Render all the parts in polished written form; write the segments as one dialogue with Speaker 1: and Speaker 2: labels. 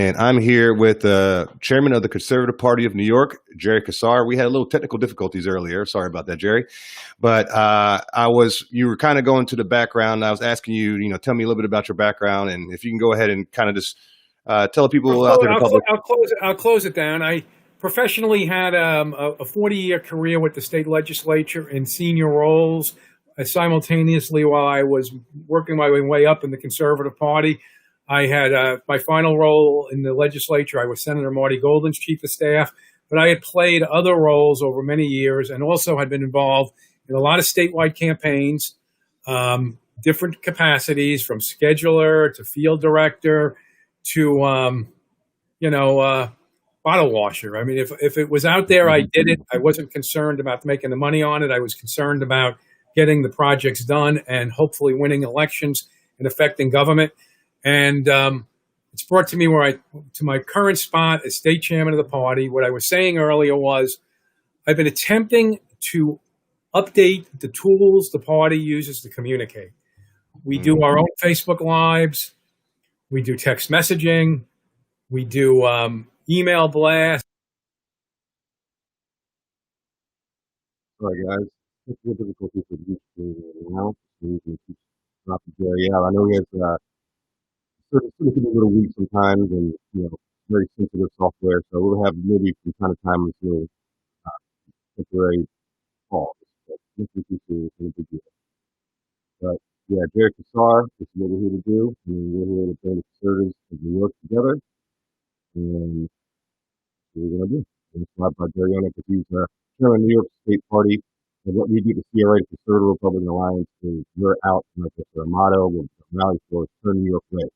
Speaker 1: And I'm here with the chairman of the Conservative Party of New York, Gerard Kassar. We had a little technical difficulties earlier. Sorry about that, Jerry. But you were kind of going to the background. I was asking you, tell me a little bit about your background, and if you can go ahead and kind of just tell people out there in the public.
Speaker 2: I'll close it down. I professionally had a 40-year career with the state legislature in senior roles simultaneously while I was working my way up in the Conservative Party. I had my final role in the legislature. I was Senator Marty Golden's chief of staff, but I had played other roles over many years and also had been involved in a lot of statewide campaigns, different capacities from scheduler to field director to, bottle washer. I mean, if it was out there, I did it. I wasn't concerned about making the money on it. I was concerned about getting the projects done and hopefully winning elections and affecting government. And it's brought to me to my current spot as state chairman of the party. What I was saying earlier was I've been attempting to update the tools the party uses to communicate. We do our own Facebook Lives. We do text messaging. We do email blasts.
Speaker 1: Sorry, guys. Technical difficulties with YouTube now. So we can keep dropping Jerry out. I know he has sort of a little weak sometimes, and very sensitive software. So we'll have maybe from time to time this little temporary pause. But nothing too serious, no big deal. But yeah, Gerard Kassar, this is what we're here to do. I mean, we're here to bring the conservatives of New York together, and that's what we're gonna do. And it's not about Jerry on it because he's chairman of the New York State Party. And what we do, the CRA, the Conservative Republican Alliance, is we're out, and that's our motto. We're rally for Turn New York Red.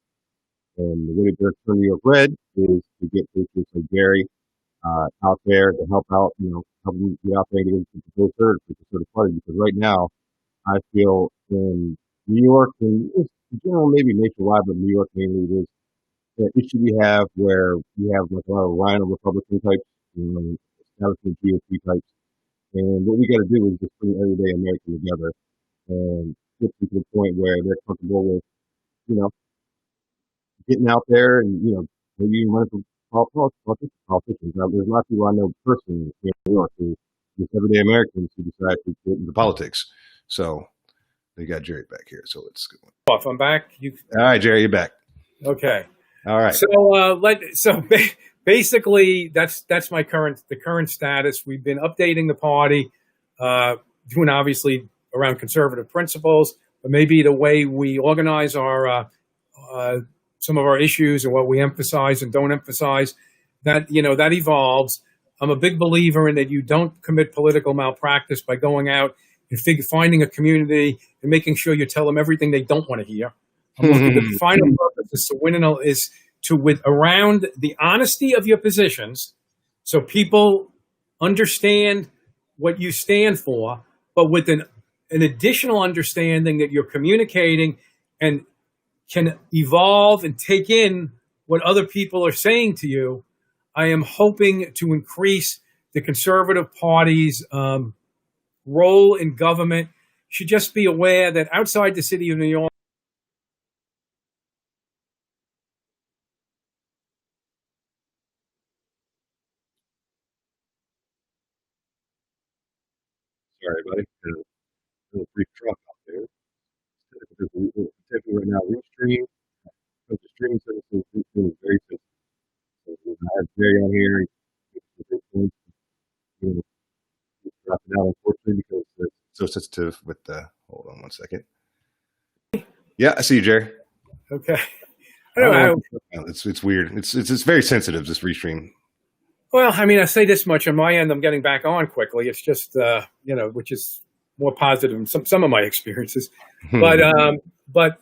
Speaker 1: And the way to turn New York red is to get patriots like Gary out there to help out, help them get out there and get into the third for the conservative party. Because right now, I feel in New York, and it's general maybe nationwide, but New York mainly, there's an issue we have where we have like a lot of Rhino Republican types, establishment GOP types. And what we got to do is just bring everyday American together and get them to the point where they're comfortable with, getting out there and, maybe even running for politicians. Now, there's a lot of people I know personally here in New York who just everyday Americans who decide to get into politics. So they got Jerry back here. So let's go.
Speaker 2: If I'm back,
Speaker 1: all right, Jerry, you're back.
Speaker 2: Okay.
Speaker 1: All right.
Speaker 2: So basically that's the current status. We've been updating the party, doing obviously around conservative principles, but maybe the way we organize our some of our issues and what we emphasize and don't emphasize, that evolves. I'm a big believer in that you don't commit political malpractice by going out and finding a community and making sure you tell them everything they don't want to hear. The final purpose is to win around the honesty of your positions, so people understand what you stand for, but with an additional understanding that you're communicating and can evolve and take in what other people are saying to you. I am hoping to increase the Conservative Party's role in government. You should just be aware that outside the city of New York,
Speaker 1: Sorry, buddy. A little brief drop out there. Right now, Restream, the streaming services, Restream is very sensitive. So I have Jerry on here. Drop it out, unfortunately, because it's so sensitive with the. Hold on one second. Yeah, I see you, Jerry.
Speaker 2: Okay. I don't know.
Speaker 1: It's weird. It's very sensitive, this Restream.
Speaker 2: Well, I mean, I say this much on my end. I'm getting back on quickly. It's just, which is more positive than some of my experiences. But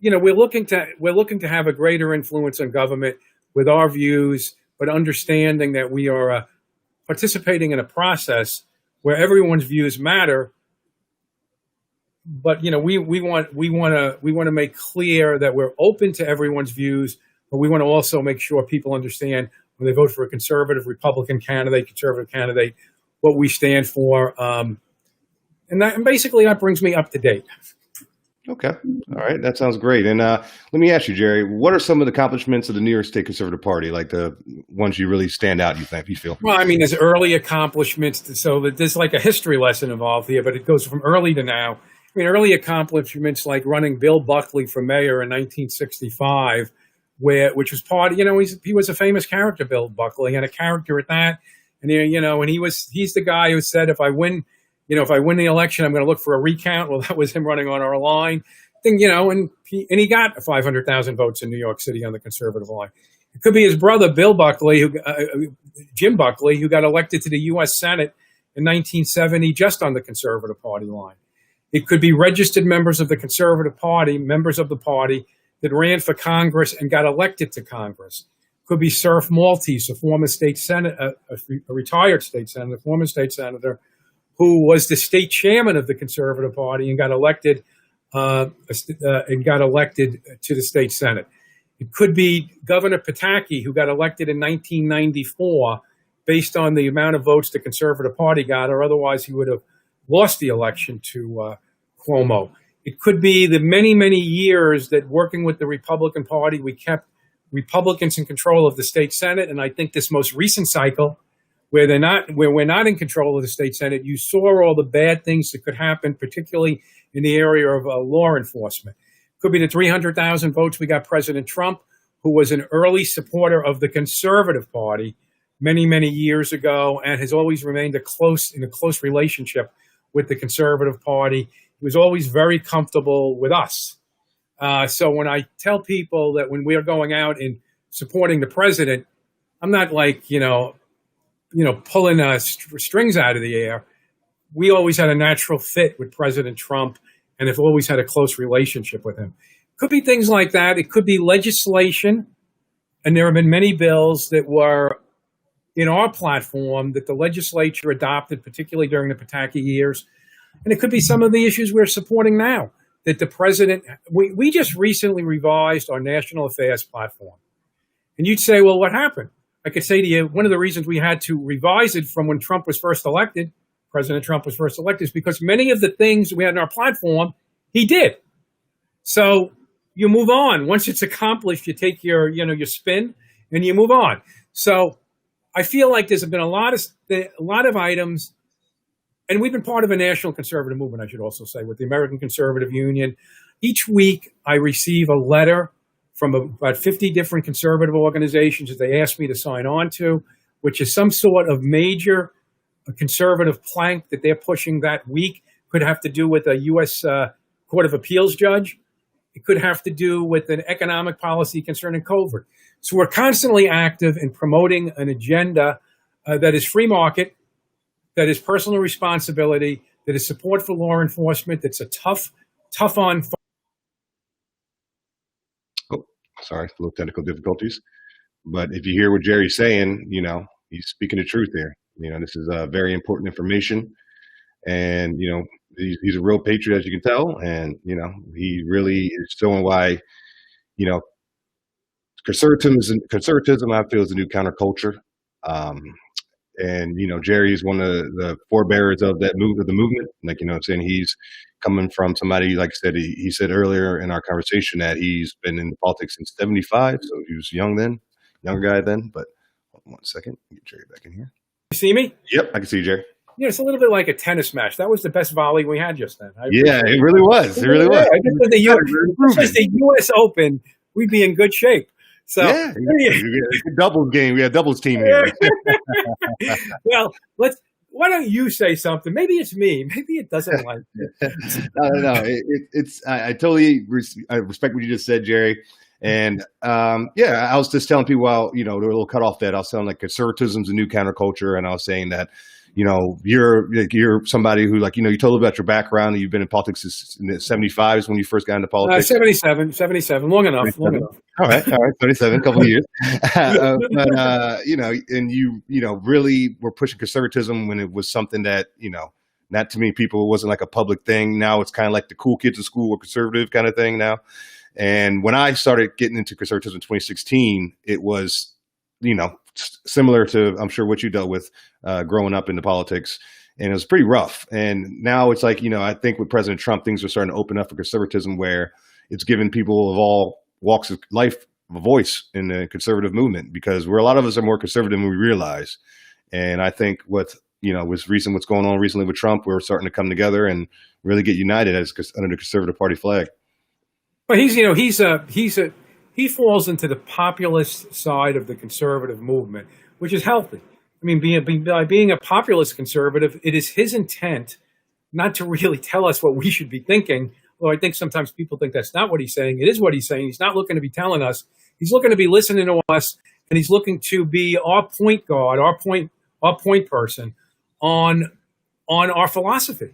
Speaker 2: we're looking to have a greater influence on government with our views, but understanding that we are participating in a process where everyone's views matter. But we want to make clear that we're open to everyone's views, but we want to also make sure people understand when they vote for a conservative Republican candidate, what we stand for. And basically that brings me up to date.
Speaker 1: Okay. All right. That sounds great. And let me ask you, Jerry, what are some of the accomplishments of the New York State Conservative Party, like the ones you really stand out, you feel?
Speaker 2: Well, I mean, there's early accomplishments, so that there's like a history lesson involved here, but it goes from early to now. I mean, early accomplishments like running Bill Buckley for mayor in 1965, which was part of, he was a famous character, Bill Buckley, and a character at that. And and he's the guy who said, if I win the election, I'm going to look for a recount. Well, that was him running on our line. And he got 500,000 votes in New York City on the conservative line. It could be his brother, Bill Buckley, Jim Buckley, who got elected to the U.S. Senate in 1970 just on the Conservative Party line. It could be registered members of the Conservative Party, members of the party that ran for Congress and got elected to Congress. It could be Surf Maltese, a former state senator, a retired state senator, former state senator, who was the state chairman of the Conservative Party and got elected to the state Senate. It could be Governor Pataki, who got elected in 1994 based on the amount of votes the Conservative Party got, or otherwise he would have lost the election to Cuomo. It could be the many, many years that working with the Republican Party, we kept Republicans in control of the state Senate. And I think this most recent cycle, where we're not in control of the state Senate, you saw all the bad things that could happen, particularly in the area of law enforcement. Could be the 300,000 votes we got President Trump, who was an early supporter of the Conservative Party many, many years ago, and has always remained in a close relationship with the Conservative Party. He was always very comfortable with us. So when I tell people that when we are going out and supporting the president, I'm not like, pulling strings out of the air. We always had a natural fit with President Trump and have always had a close relationship with him. Could be things like that. It could be legislation. And there have been many bills that were in our platform that the legislature adopted, particularly during the Pataki years. And it could be some of the issues we're supporting now that the president, we just recently revised our national affairs platform. And you'd say, well, what happened? I could say to you, one of the reasons we had to revise it from when Trump was first elected, President Trump was first elected, is because many of the things we had in our platform, he did. So you move on. Once it's accomplished, you take your spin and you move on. So I feel like there's been a lot of items, and we've been part of a national conservative movement, I should also say, with the American Conservative Union. Each week I receive a letter from about 50 different conservative organizations that they ask me to sign on to, which is some sort of major conservative plank that they're pushing that week. Could have to do with a U.S. Court of Appeals judge. It could have to do with an economic policy concerning COVID. So we're constantly active in promoting an agenda that is free market, that is personal responsibility, that is support for law enforcement, that's a tough on.
Speaker 1: Oh, sorry, a little technical difficulties. But if you hear what Jerry's saying, he's speaking the truth there. This is very important information. And, he's a real patriot, as you can tell. And, he really is showing why, conservatism, I feel, is a new counterculture. And, Jerry is one of the forebearers of the movement. Like, I'm saying, he's coming from somebody, like I said, he said earlier in our conversation that he's been in politics since 75. So he was younger guy then. But hold on 1 second, get Jerry back in here.
Speaker 2: You see me?
Speaker 1: Yep, I can see you, Jerry.
Speaker 2: Yeah, it's a little bit like a tennis match. That was the best volley we had just then.
Speaker 1: Yeah, it really was. It really was.
Speaker 2: I think with the U.S. Open, we'd be in good shape. So
Speaker 1: yeah, doubles game. We had doubles team here.
Speaker 2: Well, why don't you say something? Maybe it's me. Maybe it doesn't like it.
Speaker 1: No. I totally respect what you just said, Jerry. And I was just telling people, well, they're a little cut off that I was saying like conservatism's a new counterculture, and I was saying that you're somebody who, like, you told about your background, and you've been in politics since in the 75s when you first got into politics.
Speaker 2: 77, long enough.
Speaker 1: All right, 37, a couple of years. And you really were pushing conservatism when it was something that, not too many people, it wasn't like a public thing. Now it's kind of like the cool kids in school were conservative kind of thing now. And when I started getting into conservatism in 2016, it was, similar to, I'm sure, what you dealt with growing up into politics. and it was pretty rough. And now it's like, I think with President Trump, things are starting to open up for conservatism, where it's given people of all walks of life a voice in the conservative movement, because a lot of us are more conservative than we realize. And I think what's going on recently with Trump, we're starting to come together and really get united under the Conservative Party flag.
Speaker 2: But he falls into the populist side of the conservative movement, which is healthy. I mean, by being a populist conservative, it is his intent not to really tell us what we should be thinking. Well, I think sometimes people think that's not what he's saying. It is what he's saying. He's not looking to be telling us. He's looking to be listening to us, and he's looking to be our point guard, our point person on our philosophy.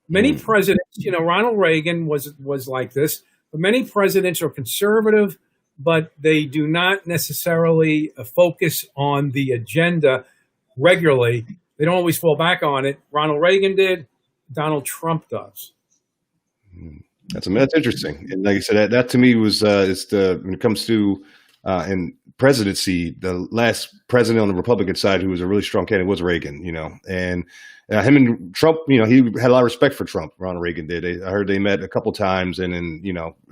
Speaker 2: Many presidents, Ronald Reagan was like this, but many presidents are conservative, but they do not necessarily focus on the agenda regularly. They don't always fall back on it. Ronald Reagan did. Donald Trump does.
Speaker 1: That's interesting. And like I said, that to me was when it comes to in presidency, the last president on the Republican side who was a really strong candidate was Reagan. And him and Trump, he had a lot of respect for Trump. Ronald Reagan did. I heard they met a couple times, and then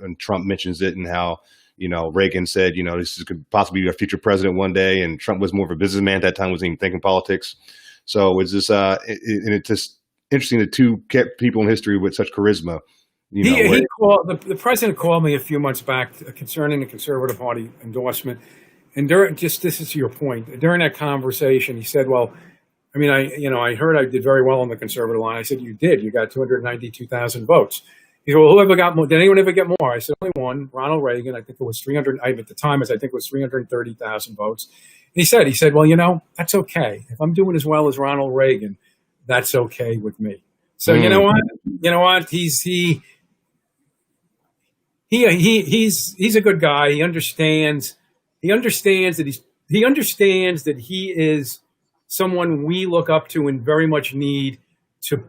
Speaker 1: and Trump mentions it, and how Reagan said this could possibly be a future president one day, and Trump was more of a businessman at that time, wasn't even thinking politics. So it's just and it's just interesting, the two kept people in history with such charisma.
Speaker 2: The president called me a few months back concerning the Conservative Party endorsement, and this is your point. During that conversation, he said, "Well, I mean, I heard I did very well on the conservative line." I said, "You did. You got 292,000 votes." He said, "Well, whoever got more? Did anyone ever get more?" I said, "Only one, Ronald Reagan. I think it was 300. At the time, I think it was 330,000 votes." And he said, "Well, that's okay. If I'm doing as well as Ronald Reagan, that's okay with me." So you know what? He's a good guy. He understands that he is someone we look up to and very much need to,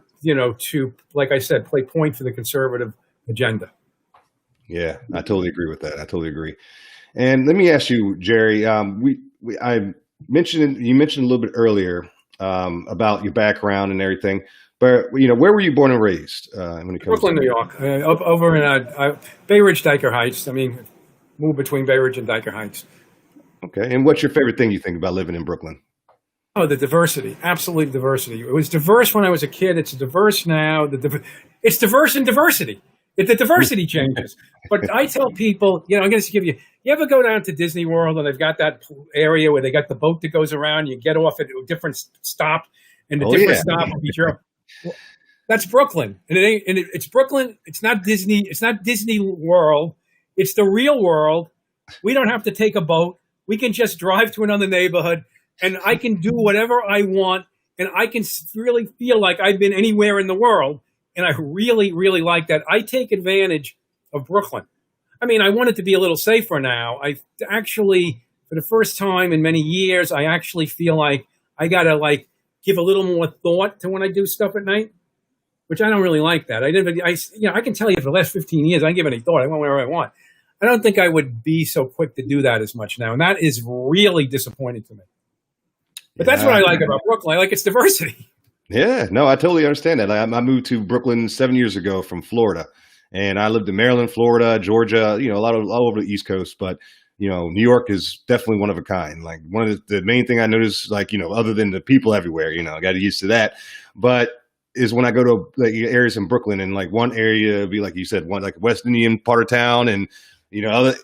Speaker 2: like I said, play point for the conservative agenda.
Speaker 1: Yeah, I totally agree with that. I totally agree. And let me ask you, Jerry, you mentioned a little bit earlier about your background and everything. But, where were you born and raised? When it comes
Speaker 2: Brooklyn, New York, over in Bay Ridge, Dyker Heights. I mean, moved between Bay Ridge and Dyker Heights.
Speaker 1: Okay. And what's your favorite thing you think about living in Brooklyn?
Speaker 2: Oh, the diversity. Absolute diversity. It was diverse when I was a kid. It's diverse now. It's diverse in diversity. The diversity changes. But I tell people, I'm going to give you ever go down to Disney World and they've got that area where they got the boat that goes around, you get off at a different stop, and the different stop will be your... Well, that's Brooklyn, and it's Brooklyn. It's not Disney. It's not Disney World. It's the real world. We don't have to take a boat. We can just drive to another neighborhood, and I can do whatever I want, and I can really feel like I've been anywhere in the world. And I really, really like that. I take advantage of Brooklyn. I mean, I want it to be a little safer now. I actually, for the first time in many years, I actually feel like I gotta give a little more thought to when I do stuff at night, which I don't really like that. I can tell you for the last 15 years, I don't give any thought. I went wherever I want. I don't think I would be so quick to do that as much now. And that is really disappointing to me. But that's what I like about Brooklyn. I like its diversity.
Speaker 1: Yeah, no, I totally understand that. I moved to Brooklyn 7 years ago from Florida, and I lived in Maryland, Florida, Georgia, all over the East Coast. But New York is definitely one of a kind. Like, one of the main thing I noticed, other than the people everywhere, I got used to that. But is when I go to areas in Brooklyn, and one area be like you said, one West Indian part of town, and other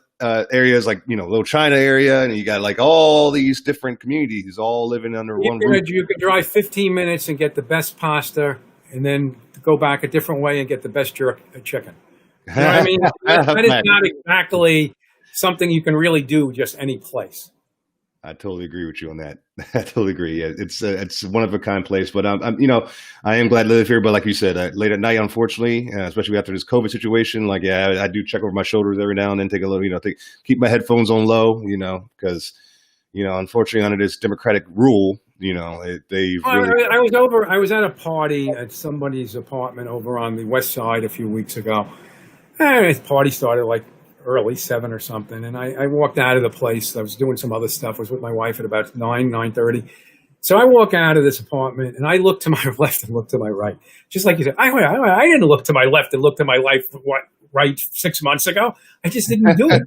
Speaker 1: areas Little China area, and you got all these different communities all living under one roof.
Speaker 2: You could drive 15 minutes and get the best pasta, and then go back a different way and get the best chicken. You know what I mean? That is not exactly something you can really do just any place.
Speaker 1: I totally agree with you on that. I totally agree. Yeah, it's one of a kind place. But I am glad to live here. But like you said, late at night, unfortunately, especially after this COVID situation, I do check over my shoulders every now and then, take a little, keep my headphones on low, because unfortunately under this Democratic rule,
Speaker 2: I was at a party at somebody's apartment over on the west side a few weeks ago. The party started early, 7 or something. And I walked out of the place. I was doing some other stuff. I was with my wife at about 9:30. So I walk out of this apartment and I look to my left and look to my right. Just like you said, I didn't look to my left and look to my right 6 months ago. I just didn't do it.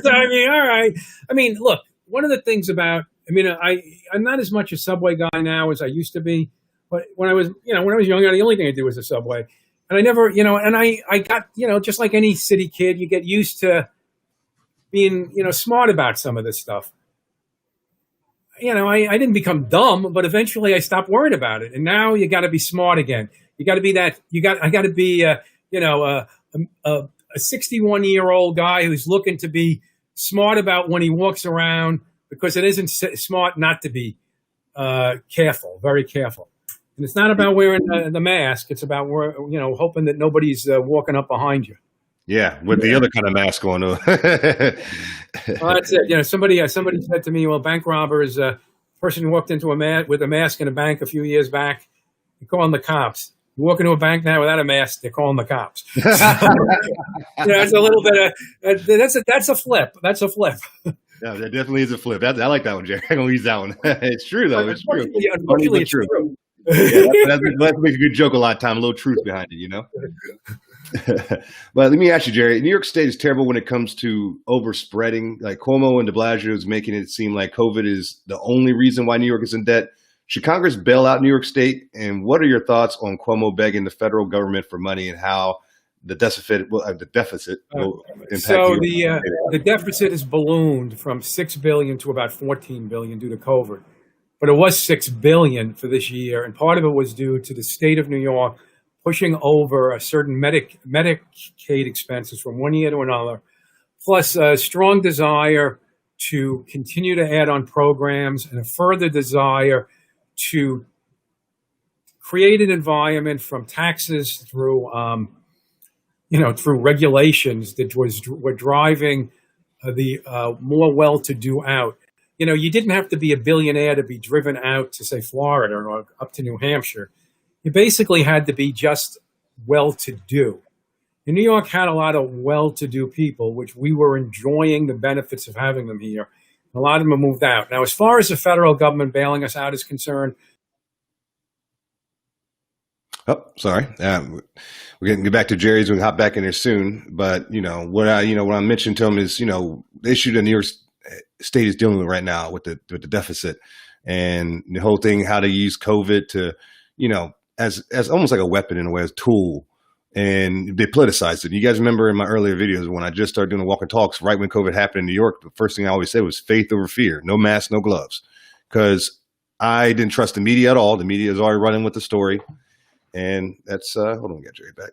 Speaker 2: So, I mean, all right. I mean, look, one of the things about, I'm not as much a subway guy now as I used to be. But when I was younger, the only thing I did was the subway. And I never, and I got, just like any city kid, you get used to being, smart about some of this stuff. I didn't become dumb, but eventually I stopped worrying about it. And now you got to be smart again. You got to be that. I got to be, a 61-year-old guy who's looking to be smart about when he walks around, because it isn't smart not to be careful, very careful. And it's not about wearing the mask. It's about hoping that nobody's walking up behind you.
Speaker 1: Yeah, with the other kind of mask on.
Speaker 2: Well, that's it. Somebody said to me, "Well, bank robbers, person who walked into with a mask in a bank a few years back, you call them the cops. You walk into a bank now without a mask, they're calling the cops." So, it's a little bit of that's a flip. That's a flip.
Speaker 1: Yeah, that definitely is a flip. I like that one, Jerry. I'm gonna use that one. It's true though. It's true.
Speaker 2: Unfortunately, it's true.
Speaker 1: That makes a good joke a lot of time. A little truth behind it, But let me ask you, Jerry. New York State is terrible when it comes to overspreading. Like Cuomo and de Blasio is making it seem like COVID is the only reason why New York is in debt. Should Congress bail out New York State? And what are your thoughts on Cuomo begging the federal government for money and how the deficit will impact?
Speaker 2: So the deficit is ballooned from $6 billion to about $14 billion due to COVID. But it was $6 billion for this year, and part of it was due to the state of New York pushing over a certain Medicaid expenses from one year to another, plus a strong desire to continue to add on programs and a further desire to create an environment from taxes through regulations that were driving the more well-to-do out. You didn't have to be a billionaire to be driven out to, say, Florida or up to New Hampshire. You basically had to be just well-to-do. And New York had a lot of well-to-do people, which we were enjoying the benefits of having them here. A lot of them have moved out. Now, as far as the federal government bailing us out is concerned.
Speaker 1: Oh, sorry. We're going to get back to Jerry's. We'll hop back in there soon. But, what I mentioned to him is, the issue that New York State is dealing with right now with the deficit and the whole thing, how to use COVID to, as almost like a weapon in a way, as a tool. And they politicized it. You guys remember in my earlier videos when I just started doing the walk and talks right when COVID happened in New York, the first thing I always said was faith over fear, no mask, no gloves, because I didn't trust the media at all. The media is already running with the story. And that's, hold on, we got Jerry back.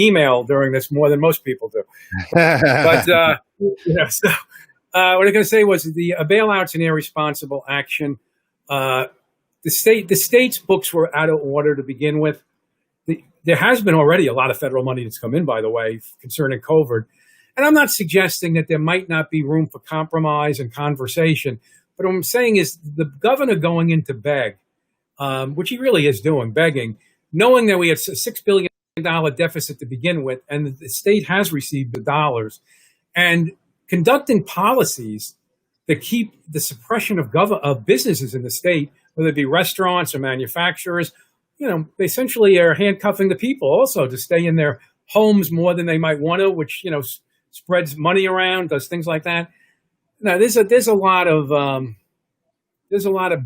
Speaker 2: Email during this more than most people do. But, so what I was going to say was the bailout's an irresponsible action. The state's books were out of order to begin with. There has been already a lot of federal money that's come in, by the way, concerning COVID. And I'm not suggesting that there might not be room for compromise and conversation. But what I'm saying is the governor going in to beg, which he really is doing, begging, knowing that we had a $6 billion deficit to begin with, and the state has received the dollars, and conducting policies that keep the suppression of businesses in the state, whether it be restaurants or manufacturers, they essentially are handcuffing the people also to stay in their homes more than they might want to, which, spreads money around, does things like that. Now, there's a lot of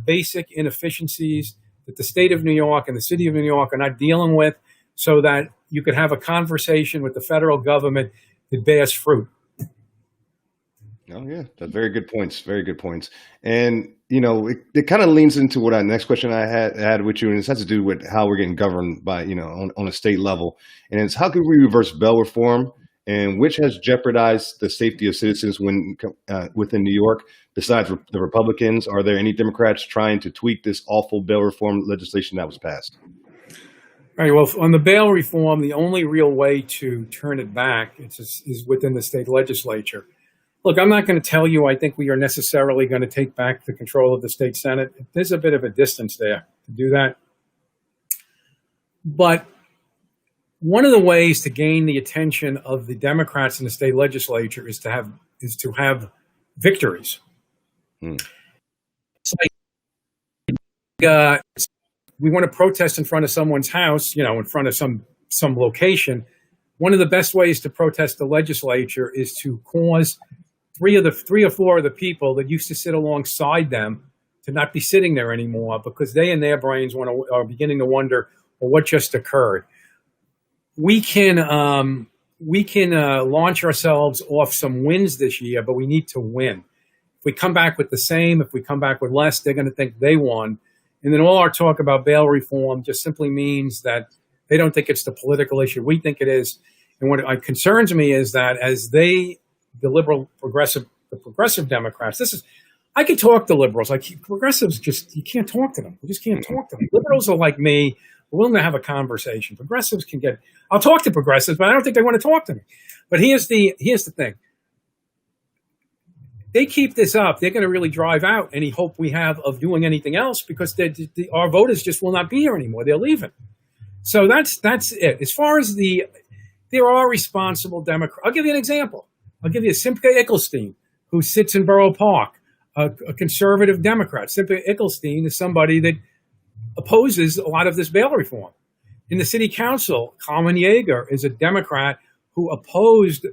Speaker 2: basic inefficiencies that the state of New York and the city of New York are not dealing with, so that you could have a conversation with the federal government that bears fruit.
Speaker 1: Oh, yeah. That's very good points. Very good points. And, it kind of leans into what next question I had with you, and it has to do with how we're getting governed by, on a state level. And it's how could we reverse bail reform, and which has jeopardized the safety of citizens within New York? Besides the Republicans, are there any Democrats trying to tweak this awful bail reform legislation that was passed?
Speaker 2: All right. Well, on the bail reform, the only real way to turn it back is within the state legislature. Look, I'm not going to tell you I think we are necessarily going to take back the control of the state Senate. There's a bit of a distance there to do that. But one of the ways to gain the attention of the Democrats in the state legislature is to have victories. uh, we want to protest in front of someone's house, in front of some location. One of the best ways to protest the legislature is to cause three or four of the people that used to sit alongside them to not be sitting there anymore, because they in their brains are beginning to wonder, well, what just occurred. We can launch ourselves off some wins this year, but we need to win. If we come back with the same, if we come back with less, they're going to think they won. And then all our talk about bail reform just simply means that they don't think it's the political issue we think it is. And what concerns me is that as the progressive Democrats, I could talk to liberals. Progressives, you can't talk to them. You just can't talk to them. Liberals are like me, willing to have a conversation. Progressives I'll talk to progressives, but I don't think they want to talk to me. But here's the thing. They keep this up, they're going to really drive out any hope we have of doing anything else, because our voters just will not be here anymore. They're leaving. So that's it. As far as there are responsible Democrats. I'll give you an example. I'll give you Simca Eichelstein, who sits in Borough Park, a conservative Democrat. Simca Eichelstein is somebody that opposes a lot of this bail reform. In the city council, Carmen Yeager is a Democrat who opposed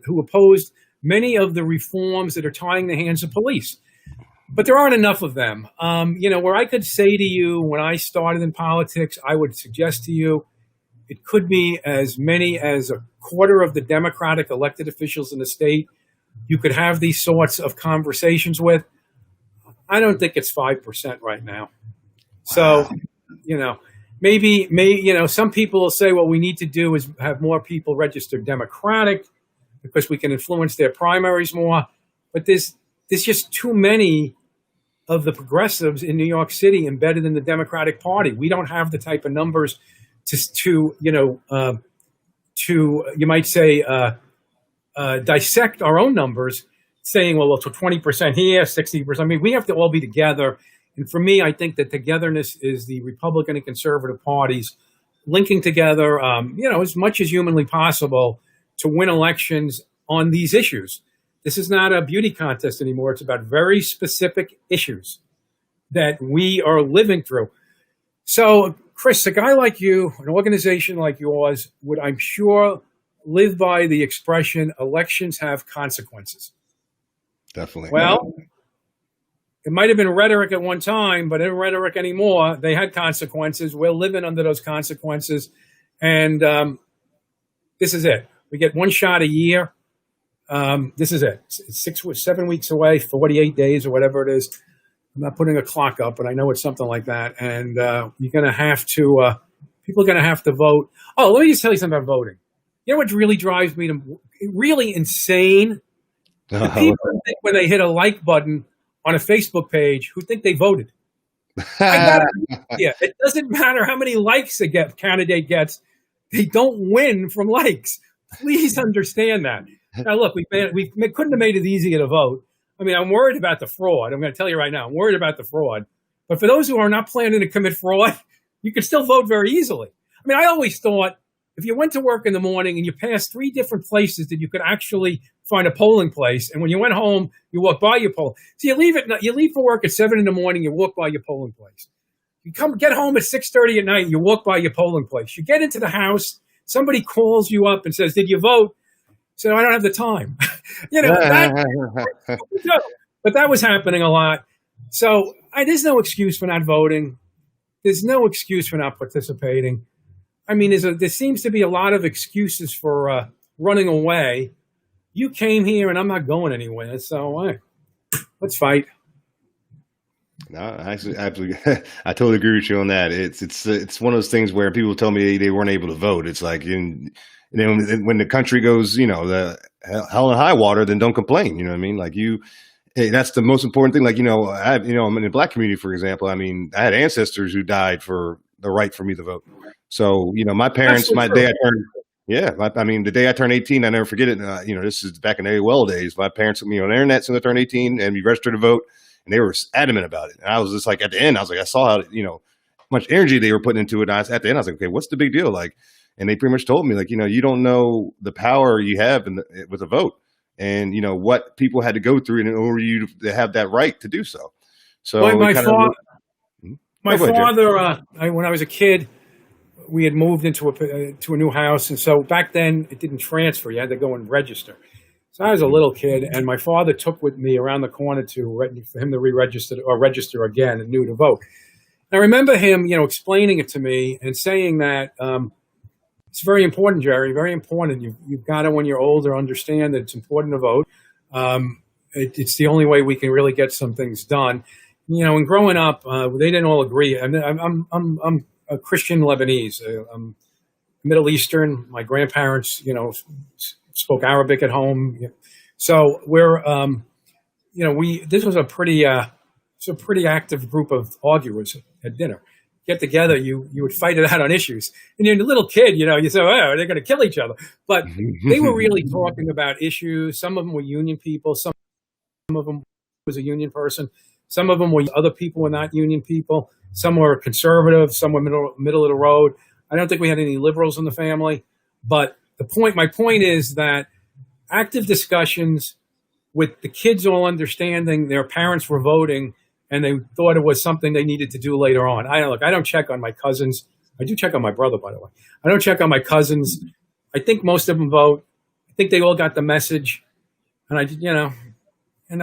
Speaker 2: many of the reforms that are tying the hands of police. But there aren't enough of them. Where I could say to you, when I started in politics, I would suggest to you, it could be as many as a quarter of the Democratic elected officials in the state you could have these sorts of conversations with. I don't think it's 5% right now. So, maybe, some people will say what we need to do is have more people registered Democratic because we can influence their primaries more. But there's just too many of the progressives in New York City embedded in the Democratic Party. We don't have the type of numbers to you might say, dissect our own numbers, saying, well, to 20% here, 60%. I mean, we have to all be together. And for me, I think that togetherness is the Republican and conservative parties linking together, as much as humanly possible to win elections on these issues. This is not a beauty contest anymore. It's about very specific issues that we are living through. So, Chris, a guy like you, an organization like yours, would, I'm sure, live by the expression, elections have consequences.
Speaker 3: Definitely.
Speaker 2: Well, it might have been rhetoric at one time, but it isn't rhetoric anymore. They had consequences. We're living under those consequences. And this is it. We get one shot a year. This is it. It's 7 weeks away, 48 days or whatever it is. I'm not putting a clock up, but I know it's something like that. And you're going to have to, people are going to have to vote. Oh, let me just tell you something about voting. You know what really drives me really insane? The people think when they hit a like button on a Facebook page who think they voted. It doesn't matter how many likes a candidate gets. They don't win from likes. Please understand that. Now, look, we couldn't have made it easier to vote. I mean, I'm worried about the fraud. I'm going to tell you right now, I'm worried about the fraud. But for those who are not planning to commit fraud, you can still vote very easily. I mean, I always thought if you went to work in the morning and you passed 3 different places that you could actually find a polling place, and when you went home, you walked by your poll. So you leave for work at 7 in the morning, you walk by your polling place. You get home at 6:30 at night, you walk by your polling place. You get into the house, somebody calls you up and says, "Did you vote?" So I don't have the time. But that was happening a lot. So there's no excuse for not voting. There's no excuse for not participating. I mean, there seems to be a lot of excuses for running away. You came here, and I'm not going anywhere. So let's fight.
Speaker 3: No, actually, absolutely. I totally agree with you on that. It's one of those things where people tell me they weren't able to vote. It's like, when the country goes, the hell and high water, then don't complain. You know what I mean? Like that's the most important thing. Like, I'm in the Black community, for example. I mean, I had ancestors who died for the right for me to vote. So, my parents, the day I turned 18, I never forget it. This is back in the AOL days. My parents, on the internet, so they turned 18 and we registered to vote, and they were adamant about it. And I was just like, at the end, I was like, I saw how, much energy they were putting into it. And at the end, I was like, okay, what's the big deal? Like, and they pretty much told me, like, you don't know the power you have with a vote, and what people had to go through in order you to have that right to do so. So
Speaker 2: My
Speaker 3: go ahead, Jerry.
Speaker 2: father, when I was a kid, we had moved into to a new house, and so back then it didn't transfer. You had to go and register. So I was a little kid, and my father took with me around the corner for him to re-register or register again and new to vote. And I remember him, explaining it to me and saying that it's very important, Jerry, very important. You've got to, when you're older, understand that it's important to vote. It's the only way we can really get some things done. And growing up, they didn't all agree. I'm a Christian Lebanese. I'm Middle Eastern. My grandparents, spoke Arabic at home. So this was a pretty active group of arguers at dinner. Get together, you would fight it out on issues. And you're a little kid, you say, oh, they're going to kill each other. But they were really talking about issues. Some of them were union people. Some of them was a union person. Some of them were other people were not union people. Some were conservative. Some were middle of the road. I don't think we had any liberals in the family. But my point is that active discussions with the kids all understanding their parents were voting and they thought it was something they needed to do later on. I don't check on my cousins. I do check on my brother, by the way. I don't check on my cousins. I think most of them vote. I think they all got the message. And I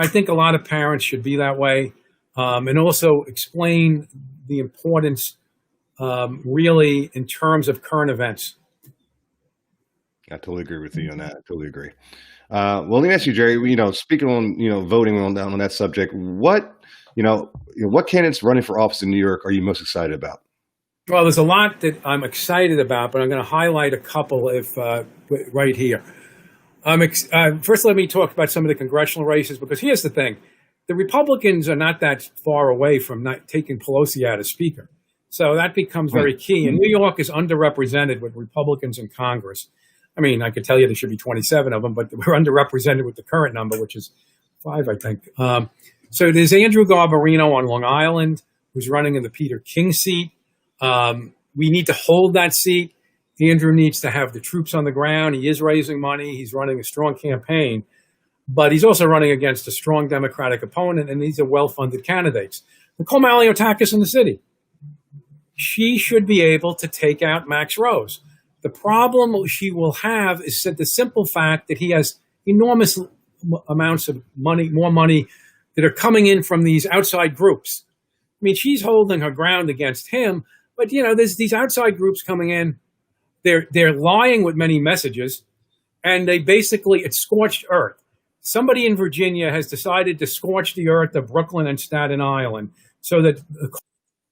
Speaker 2: think a lot of parents should be that way. And also explain the importance really in terms of current events.
Speaker 3: I totally agree with you on that. I totally agree. Well, let me ask you, Jerry, speaking on, voting on that subject, what candidates running for office in New York are you most excited about?
Speaker 2: Well, there's a lot that I'm excited about, but I'm going to highlight a couple right here. First, let me talk about some of the congressional races, because here's the thing. The Republicans are not that far away from not taking Pelosi out as Speaker. So that becomes very key. And New York is underrepresented with Republicans in Congress. I mean, I could tell you there should be 27 of them, but we're underrepresented with the current number, which is 5, I think. So there's Andrew Garbarino on Long Island, who's running in the Peter King seat. We need to hold that seat. Andrew needs to have the troops on the ground. He is raising money. He's running a strong campaign. But he's also running against a strong Democratic opponent, and these are well-funded candidates. Nicole Maliotakis in the city. She should be able to take out Max Rose. The problem she will have is the simple fact that he has enormous amounts of money, more money, that are coming in from these outside groups. I mean, she's holding her ground against him, but, there's these outside groups coming in. They're lying with many messages, and it's scorched earth. Somebody in Virginia has decided to scorch the earth of Brooklyn and Staten Island so that the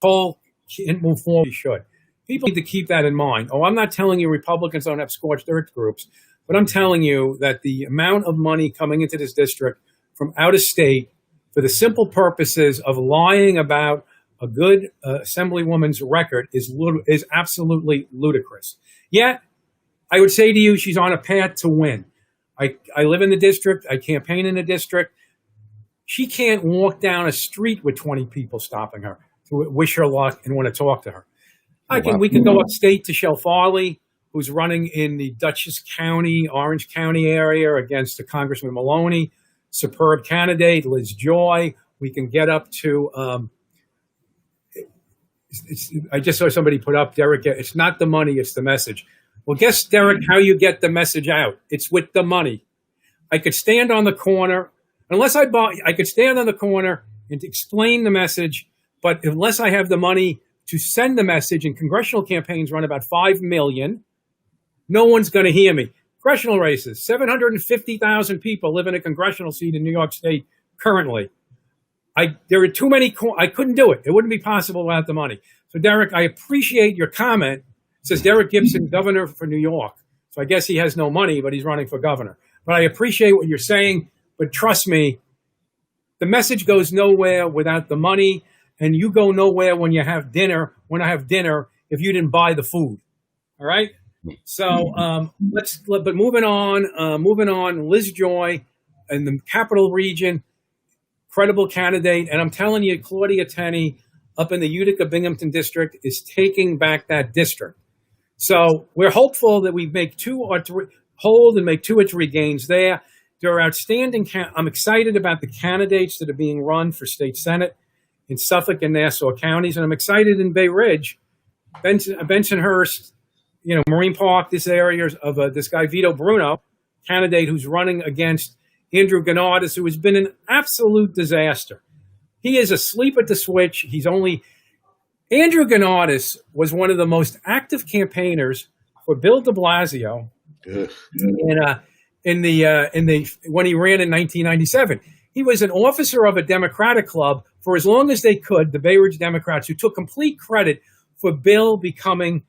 Speaker 2: coal can move forward. We should. People need to keep that in mind. I'm not telling you Republicans don't have scorched earth groups, but I'm telling you that the amount of money coming into this district from out of state for the simple purposes of lying about a good assemblywoman's record is absolutely ludicrous. Yet, I would say to you, she's on a path to win. I live in the district. I campaign in the district. She can't walk down a street with 20 people stopping her to wish her luck and want to talk to her. We can go upstate to Shel Farley, who's running in the Dutchess County, Orange County area against Congressman Maloney. Superb candidate, Liz Joy. We can get up to, I just saw somebody put up, Derek, it's not the money, it's the message. Well, guess, Derek, how you get the message out? It's with the money. I could stand on the corner, I could stand on the corner and explain the message, but unless I have the money to send the message, and congressional campaigns run about 5 million, no one's going to hear me. Congressional races, 750,000 people live in a congressional seat in New York State currently. There are too many, I couldn't do it. It wouldn't be possible without the money. So, Derek, I appreciate your comment. It says Derek Gibson, governor for New York. So I guess he has no money, but he's running for governor. But I appreciate what you're saying. But trust me, the message goes nowhere without the money, and you go nowhere when I have dinner, if you didn't buy the food. All right? So but moving on, Liz Joy in the Capital Region, credible candidate. And I'm telling you, Claudia Tenney up in the Utica Binghamton district is taking back that district. So we're hopeful that we make 2 or 3 gains there. There are outstanding. I'm excited about the candidates that are being run for state senate in Suffolk and Nassau counties, and I'm excited in Bay Ridge, Bensonhurst, Marine Park, this area of this guy Vito Bruno, candidate who's running against Andrew Gennardis, who has been an absolute disaster. He is asleep at the switch. Andrew Gennardis was one of the most active campaigners for Bill de Blasio when he ran in 1997. He was an officer of a Democratic club for as long as they could, the Bay Ridge Democrats, who took complete credit for Bill becoming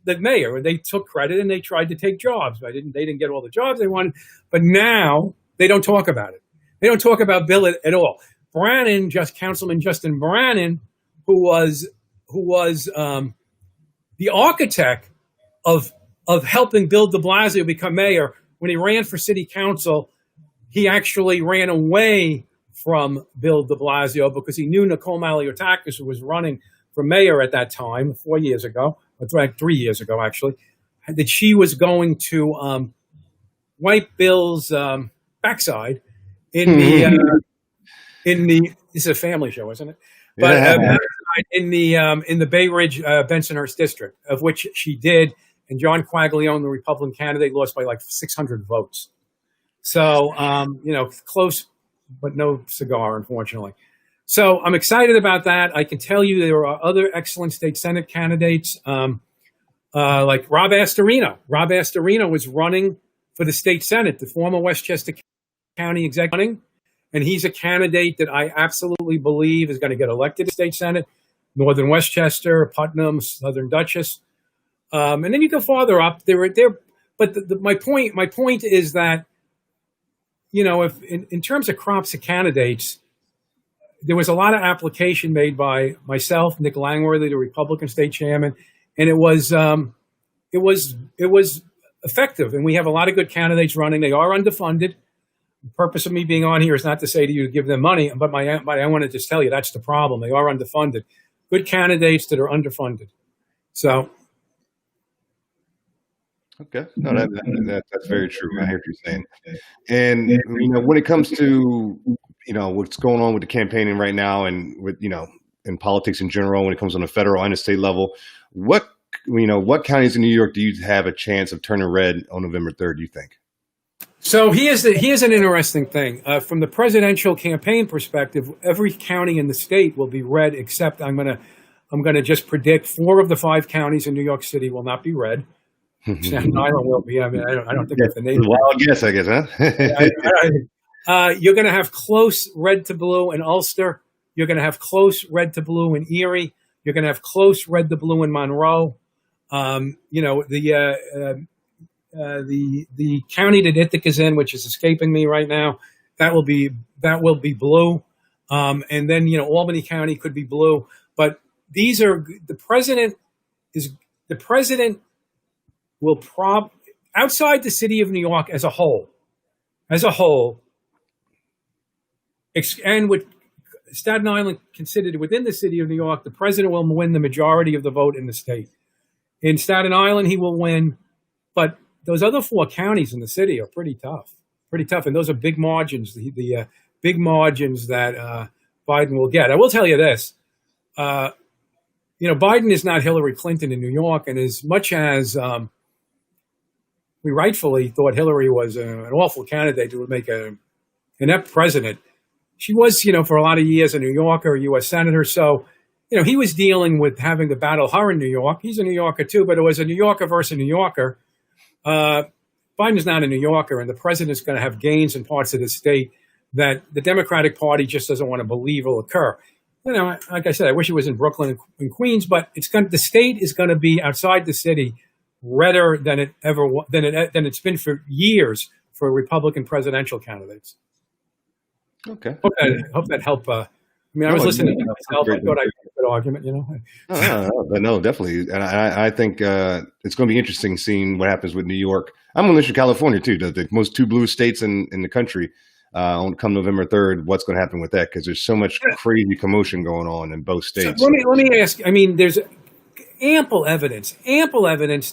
Speaker 2: the mayor. They took credit and they tried to take jobs. They didn't get all the jobs they wanted, but now they don't talk about it. They don't talk about Bill at all. Councilman Justin Brannan, who was the architect of helping Bill de Blasio become mayor, when he ran for city council, he actually ran away from Bill de Blasio because he knew Nicole Maliotakis, who was running for mayor at that time, 4 years ago, or 3 years ago, actually, that she was going to wipe Bill's backside in the this is a family show, isn't it? But in the Bay Ridge Bensonhurst district, of which she did, and John Quaglione, the Republican candidate, lost by like 600 votes. So close, but no cigar, unfortunately. So I'm excited about that. I can tell you there are other excellent state Senate candidates, like Rob Astorino. Rob Astorino was running for the state Senate, the former Westchester County executive, and he's a candidate that I absolutely believe is going to get elected to state Senate. Northern Westchester, Putnam, Southern Dutchess, and then you go farther up. But my point is that, if in terms of crops of candidates, there was a lot of application made by myself, Nick Langworthy, the Republican state chairman, and it was effective. And we have a lot of good candidates running. They are underfunded. The purpose of me being on here is not to say to you to give them money, but I want to just tell you that's the problem. They are underfunded. Good candidates that are underfunded. So.
Speaker 3: Okay, no, that's very true. I hear what you're saying. And when it comes to what's going on with the campaigning right now, and with in politics in general, when it comes on the federal and the state level, what counties in New York do you have a chance of turning red on November 3rd? Do you think?
Speaker 2: So here's an interesting thing. From the presidential campaign perspective, every county in the state will be red, except I'm gonna just predict 4 of the 5 counties in New York City will not be red. Staten Island will be. I mean, I don't think that's the name.
Speaker 3: Wild guess, I guess, huh?
Speaker 2: You're going to have close red to blue in Ulster. You're going to have close red to blue in Erie. You're going to have close red to blue in Monroe. The county that Ithaca's in, which is escaping me right now, that will be blue. And then Albany County could be blue. But these are the president will outside the city of New York as a whole, and with Staten Island considered within the city of New York, the president will win the majority of the vote in the state. In Staten Island, he will win, but those other 4 counties in the city are pretty tough, and those are big margins. The big margins that Biden will get. I will tell you this. Biden is not Hillary Clinton in New York, and as much as we rightfully thought Hillary was an awful candidate who would make an inept president, she was, for a lot of years a New Yorker, a U.S. senator. So, he was dealing with having to battle her in New York. He's a New Yorker too, but it was a New Yorker versus a New Yorker. Biden's not a New Yorker, and the president's going to have gains in parts of the state that the Democratic Party just doesn't want to believe will occur. Like I said, I wish it was in Brooklyn and Queens, but the state is going to be outside the city redder than it's been for years for Republican presidential candidates.
Speaker 3: Okay.
Speaker 2: Hope that helped. I was listening to myself. I thought I had a good argument,
Speaker 3: No, definitely. And I think it's going to be interesting seeing what happens with New York. I'm going to list California too, the most 2 blue states in the country. Come November 3rd, what's going to happen with that? Because there's so much crazy commotion going on in both states.
Speaker 2: So let me ask. There's ample evidence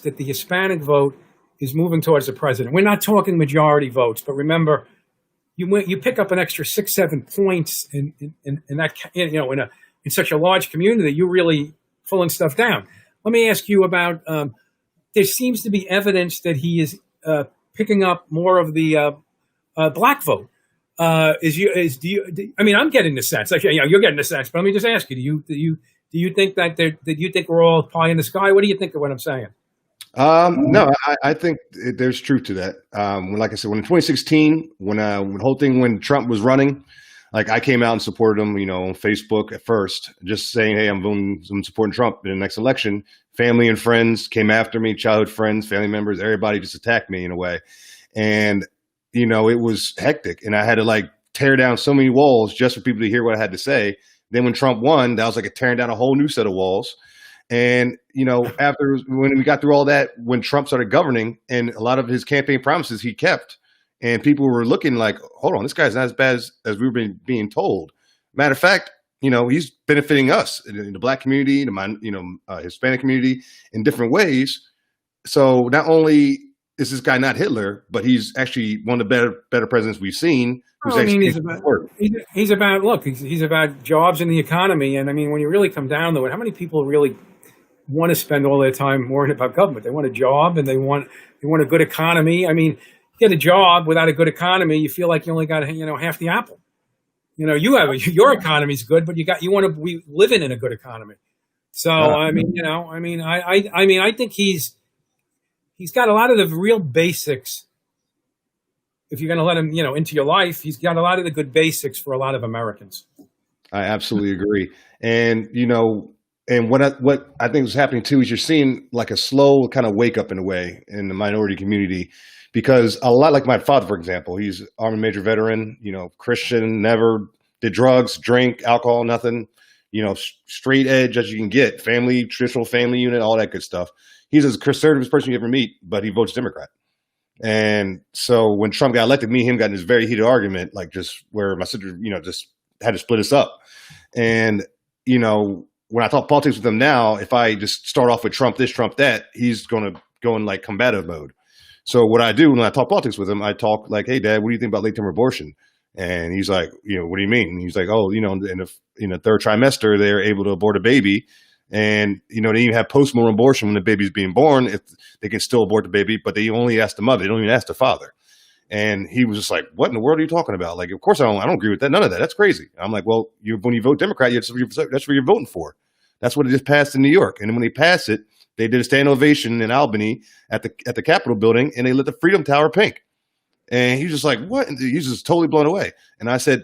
Speaker 2: that the Hispanic vote is moving towards the president. We're not talking majority votes, but remember, you pick up an extra 6-7 points in that in a in such a large community, you're really pulling stuff down. Let me ask you about. There seems to be evidence that he is picking up more of the black vote. I mean, I'm getting the sense. Actually, you're getting the sense. But let me just ask you: do you think that you think we're all pie in the sky? What do you think of what I'm saying?
Speaker 3: No, I think there's truth to that. Like I said, when in 2016, when Trump was running, like I came out and supported him, on Facebook at first, just saying, hey, I'm supporting Trump in the next election. Family and friends came after me, childhood friends, family members, everybody just attacked me in a way. And, it was hectic. And I had to like tear down so many walls just for people to hear what I had to say. Then when Trump won, that was like tearing down a whole new set of walls. And, when we got through all that, when Trump started governing and a lot of his campaign promises he kept, and people were looking like, hold on, this guy's not as bad as we were being told. Matter of fact, he's benefiting us in the black community, the Hispanic community in different ways. So not only is this guy not Hitler, but he's actually one of the better presidents we've seen.
Speaker 2: He's about jobs in the economy. And I mean, when you really come down to it, how many people really want to spend all their time worrying about government? They want a job and they want a good economy. I mean, you get a job without a good economy, you feel like you only got half the apple. Your economy's good, but we live in a good economy. So I think he's got a lot of the real basics. If you're going to let him, into your life, he's got a lot of the good basics for a lot of Americans.
Speaker 3: I absolutely agree. And, and what I think is happening too is you're seeing like a slow kind of wake up in a way in the minority community, because a lot like my father, for example, he's Army Major veteran, Christian, never did drugs, drink, alcohol, nothing, straight edge as you can get, traditional family unit, all that good stuff. He's as conservative person you ever meet, but he votes Democrat. And so when Trump got elected, me and him got in this very heated argument, like just where my sister, just had to split us up. And, when I talk politics with him now, if I just start off with Trump this, Trump that, he's going to go in like combative mode. So what I do when I talk politics with him, I talk like, hey, Dad, what do you think about late-term abortion? And he's like, what do you mean? And he's like, oh, in the third trimester, they're able to abort a baby. And, they even have postmortem abortion when the baby's being born. If they can still abort the baby, but they only ask the mother. They don't even ask the father. And he was just like, what in the world are you talking about? Like, of course, I don't agree with that. None of that. That's crazy. I'm like, well, when you vote Democrat, that's what you're voting for. That's what it just passed in New York. And then when they passed it, they did a standing ovation in Albany at the Capitol building, and they lit the Freedom Tower pink. And he's just like, what? And he's just totally blown away. And I said,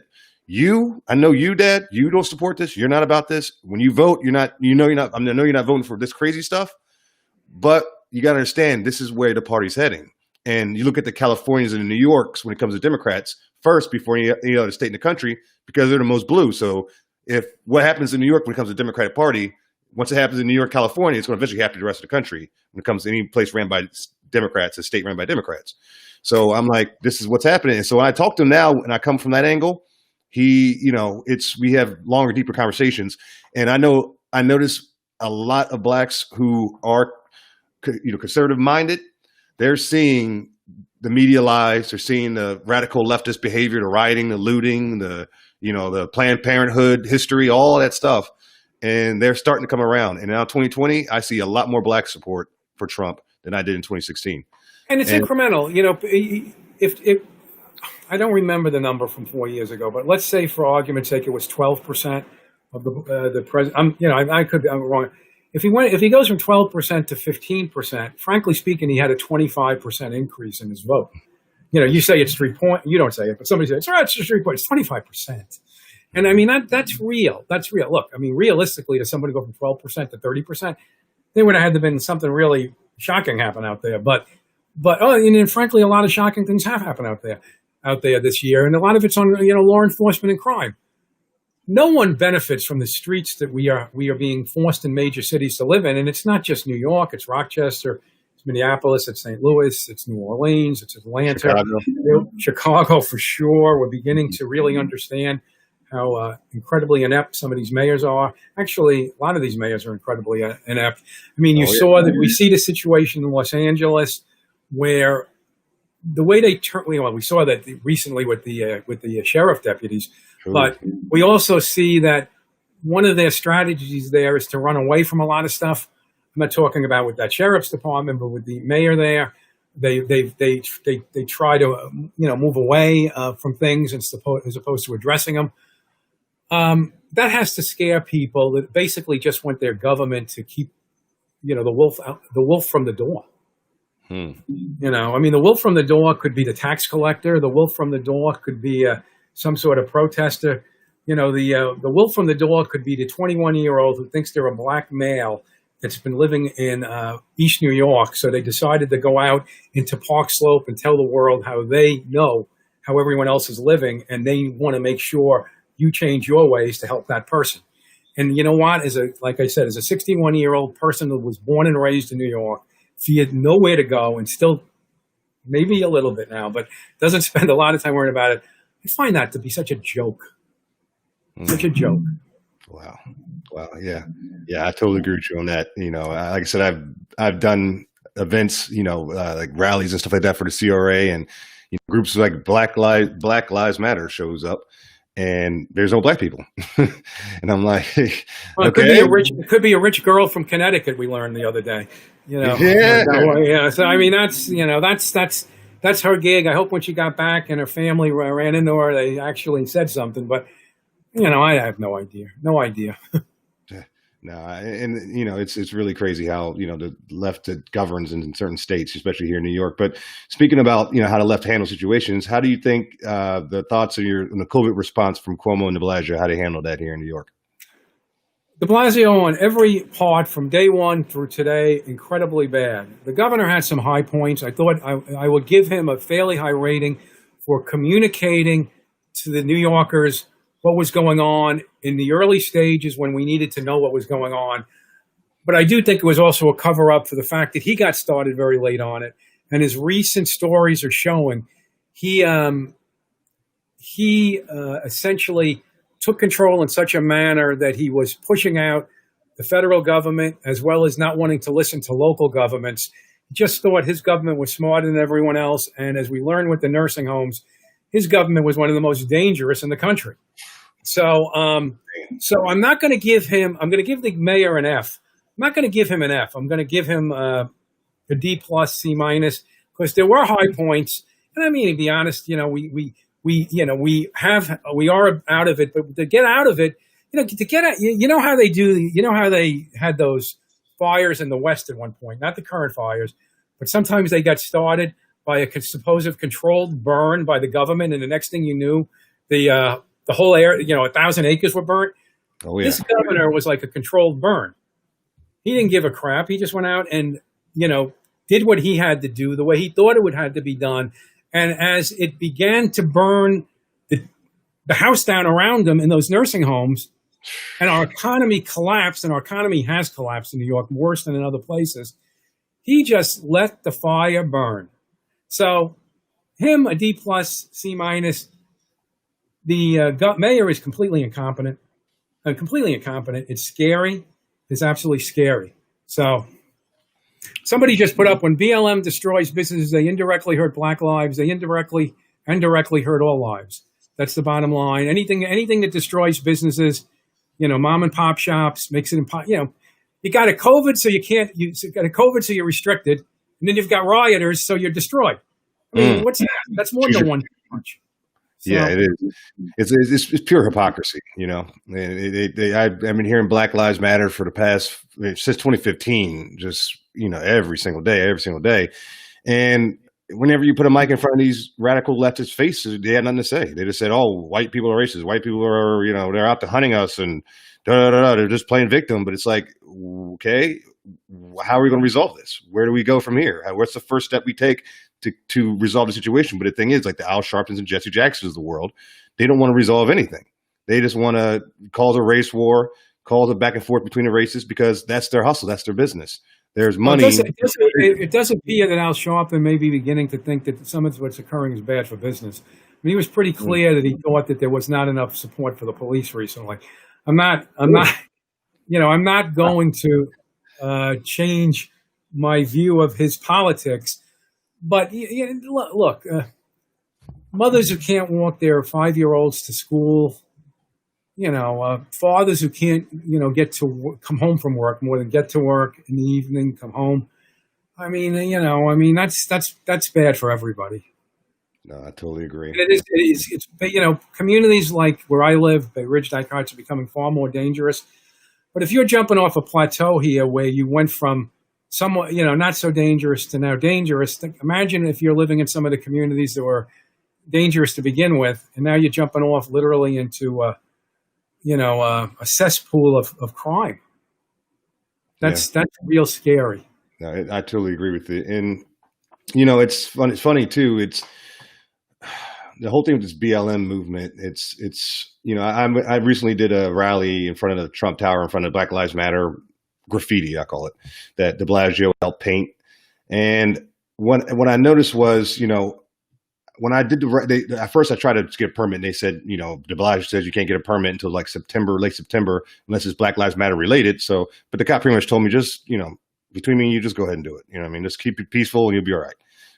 Speaker 3: I know you, Dad, you don't support this. You're not about this. When you vote, I know you're not voting for this crazy stuff, but you got to understand, this is where the party's heading. And you look at the Californians and the New Yorks when it comes to Democrats first before any other state in the country, because they're the most blue. So if what happens in New York when it comes to the Democratic Party, once it happens in New York, California, it's going to eventually happen to the rest of the country when it comes to any place ran by Democrats, a state ran by Democrats. So I'm like, this is what's happening. And so when I talk to him now and I come from that angle, we have longer, deeper conversations. And I notice a lot of blacks who are, conservative minded, they're seeing the media lies, they're seeing the radical leftist behavior, the rioting, the looting, the Planned Parenthood history, all that stuff. And they're starting to come around. And now 2020, I see a lot more black support for Trump than I did in 2016.
Speaker 2: And it's incremental. If I don't remember the number from 4 years ago, but let's say for argument's sake, it was 12% of the president. I'm wrong. If he goes from 12% to 15%, frankly speaking, he had a 25% increase in his vote. You say it's 3 points. You don't say it, but somebody says it's just 3 points. 25%. And I mean, that's real. That's real. Look, I mean, realistically, to somebody go from 12% to 30%, there would have had to been something really shocking happen out there. But and frankly, a lot of shocking things have happened out there this year. And a lot of it's on, law enforcement and crime. No one benefits from the streets that we are being forced in major cities to live in. And it's not just New York, it's Rochester, it's Minneapolis, it's St. Louis, it's New Orleans, it's Atlanta, Chicago for sure. We're beginning to really understand how incredibly inept some of these mayors are. Actually, a lot of these mayors are incredibly inept. I mean, we see the situation in Los Angeles where the way they turn, we saw that recently with the sheriff deputies, but we also see that one of their strategies there is to run away from a lot of stuff. I'm not talking about with that sheriff's department, but with the mayor there, they try to move away from things as opposed to addressing them. That has to scare people that basically just want their government to keep the wolf from the door. The wolf from the door could be the tax collector. The wolf from the door could be some sort of protester. The wolf from the door could be the 21-year-old who thinks they're a black male that's been living in East New York. So they decided to go out into Park Slope and tell the world how they know how everyone else is living, and they want to make sure you change your ways to help that person. And you know what? Like I said, as a 61-year-old person who was born and raised in New York, he had nowhere to go and still maybe a little bit now, but doesn't spend a lot of time worrying about it. I find that to be such a joke. Such a joke.
Speaker 3: Wow. Yeah. I totally agree with you on that. Like I said, I've done events, like rallies and stuff like that for the CRA, and groups like Black Lives Matter shows up, and there's no black people, and I'm like,
Speaker 2: well,
Speaker 3: okay.
Speaker 2: It could be a rich girl from Connecticut. We learned the other day.
Speaker 3: Yeah.
Speaker 2: So I mean, that's her gig. I hope when she got back and her family ran into her, they actually said something. But I have no idea. No idea.
Speaker 3: No, and it's really crazy how the left that governs in certain states, especially here in New York. But speaking about how the left handle situations, how do you think the thoughts on the COVID response from Cuomo and De Blasio, how they handled that here in New York?
Speaker 2: De Blasio on every part from day one through today, incredibly bad. The governor had some high points. I thought I would give him a fairly high rating for communicating to the New Yorkers what was going on in the early stages when we needed to know what was going on. But I do think it was also a cover-up for the fact that he got started very late on it. And his recent stories are showing he essentially took control in such a manner that he was pushing out the federal government as well as not wanting to listen to local governments. He just thought his government was smarter than everyone else. And as we learned with the nursing homes, his government was one of the most dangerous in the country. So I'm not going to give him, I'm going to give the mayor an F. I'm not going to give him an F. I'm going to give him a D plus, C minus, because there were high points. And I mean, to be honest, we are out of it, but to get out of it, how they do, how they had those fires in the West at one point, not the current fires, but sometimes they got started by a supposed controlled burn by the government. And the next thing you knew, the whole area, 1,000 acres were burnt.
Speaker 3: Oh, yeah.
Speaker 2: This governor was like a controlled burn. He didn't give a crap. He just went out and, did what he had to do the way he thought it would have to be done. And as it began to burn the house down around him in those nursing homes, and our economy collapsed, and our economy has collapsed in New York worse than in other places, he just let the fire burn. So him, a D plus, C minus. The mayor is completely incompetent. It's scary. It's absolutely scary. So somebody just put up, when BLM destroys businesses, they indirectly hurt black lives. They indirectly hurt all lives. That's the bottom line. Anything that destroys businesses, mom and pop shops, makes it impossible. You got a COVID, so you can't. You got a COVID, so you're restricted, and then you've got rioters, so you're destroyed. I mean, what's that? That's more than one punch. So,
Speaker 3: yeah, it is. It's pure hypocrisy, I've been hearing Black Lives Matter for the past, since 2015, just, every single day. And whenever you put a mic in front of these radical leftist faces, they had nothing to say. They just said, oh, white people are racist. White people are, they're out to hunting us, and they're just playing victim. But it's like, okay, how are we going to resolve this? Where do we go from here? What's the first step we take to resolve the situation? But the thing is, like the Al Sharptons and Jesse Jacksons of the world, they don't want to resolve anything. They just want to cause a race war, cause a back and forth between the races, because that's their hustle, that's their business. There's money.
Speaker 2: It does appear that Al Sharpton may be beginning to think that some of what's occurring is bad for business. I mean, he was pretty clear that he thought that there was not enough support for the police recently. I'm not going to change my view of his politics. But look, mothers who can't walk their 5-year-olds to school, fathers who can't, come home from work more than get to work in the evening, come home. That's bad for everybody.
Speaker 3: No, I totally agree.
Speaker 2: And it's communities like where I live, Bay Ridge, Dicot, are becoming far more dangerous. But if you're jumping off a plateau here where you went from somewhat, not so dangerous to now dangerous, imagine if you're living in some of the communities that were dangerous to begin with, and now you're jumping off literally into a cesspool of crime. That's real scary.
Speaker 3: No, I totally agree with you. And it's fun. It's funny too. It's the whole thing with this BLM movement. I recently did a rally in front of the Trump Tower, in front of Black Lives Matter graffiti, I call it, that de Blasio helped paint. And what I noticed was, when I did at first I tried to get a permit, and they said, de Blasio says you can't get a permit until like late September, unless it's Black Lives Matter related. So, but the cop pretty much told me, just, between me and you, just go ahead and do it. Just keep it peaceful and you'll be all right.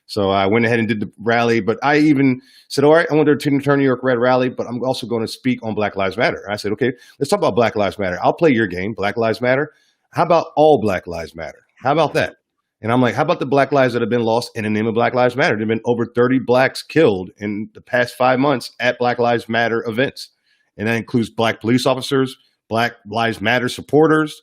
Speaker 3: So I went ahead and did the rally, but I even said, all right, I want to turn New York Red rally, but I'm also going to speak on Black Lives Matter. And I said, okay, let's talk about Black Lives Matter. I'll play your game, Black Lives Matter. How about all Black Lives Matter? How about that? And I'm like, how about the Black lives that have been lost in the name of Black Lives Matter? There have been over 30 Blacks killed in the past 5 months at Black Lives Matter events. And that includes Black police officers, Black Lives Matter supporters,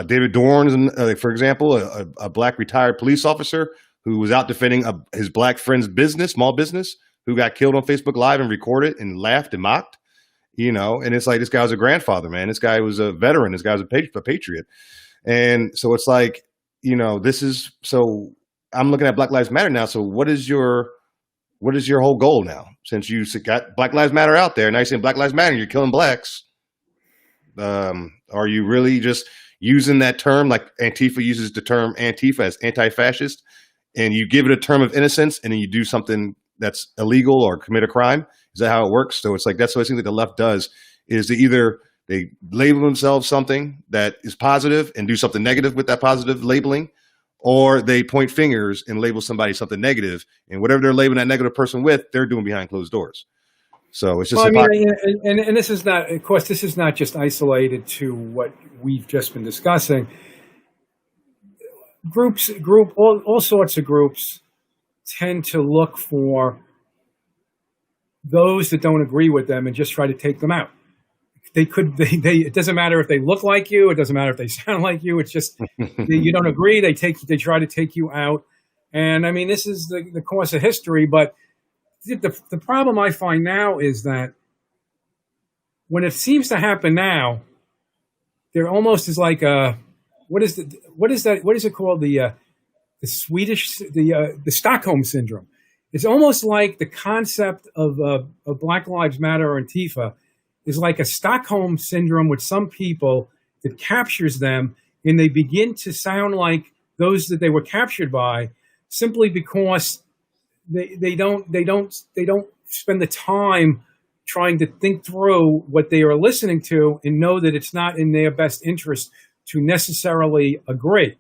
Speaker 3: David Dorn, for example, a Black retired police officer who was out defending his Black friend's small business, who got killed on Facebook Live and recorded and laughed and mocked, and it's like, this guy was a grandfather, man. This guy was a veteran. This guy was a patriot. And so it's like, so I'm looking at Black Lives Matter now. So what is your whole goal now? Since you got Black Lives Matter out there, now you're saying Black Lives Matter, you're killing Blacks. Are you really just using that term, like Antifa uses the term Antifa as anti-fascist, and you give it a term of innocence, and then you do something that's illegal or commit a crime? Is that how it works? So it's like, that's what I think that the left does, is they label themselves something that is positive and do something negative with that positive labeling, or they point fingers and label somebody something negative, and whatever they're labeling that negative person with, they're doing behind closed doors. So it's just,
Speaker 2: and this is not, of course, this is not just isolated to what we've just been discussing. All sorts of groups tend to look for those that don't agree with them and just try to take them out. It doesn't matter if they look like you. It doesn't matter if they sound like you. It's just, you don't agree. They try to take you out. And this is the course of history. But the problem I find now is that when it seems to happen now, there almost is like what is it called? The Stockholm syndrome. It's almost like the concept of Black Lives Matter or Antifa is like a Stockholm syndrome with some people that captures them, and they begin to sound like those that they were captured by, simply because they don't spend the time trying to think through what they are listening to and know that it's not in their best interest to necessarily agree.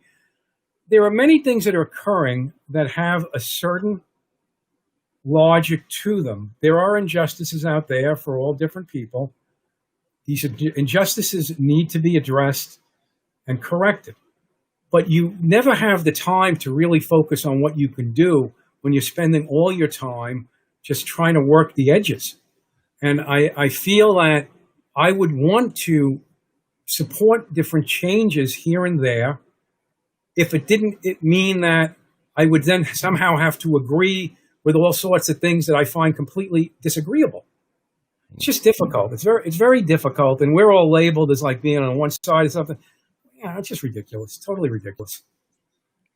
Speaker 2: There are many things that are occurring that have a certain logic to them. There are injustices out there for all different people. These injustices need to be addressed and corrected. But you never have the time to really focus on what you can do when you're spending all your time just trying to work the edges. And I feel that I would want to support different changes here and there if it didn't mean that I would then somehow have to agree with all sorts of things that I find completely disagreeable. It's just difficult. It's very difficult, and we're all labeled as like being on one side of something. Yeah, it's just ridiculous. Totally ridiculous.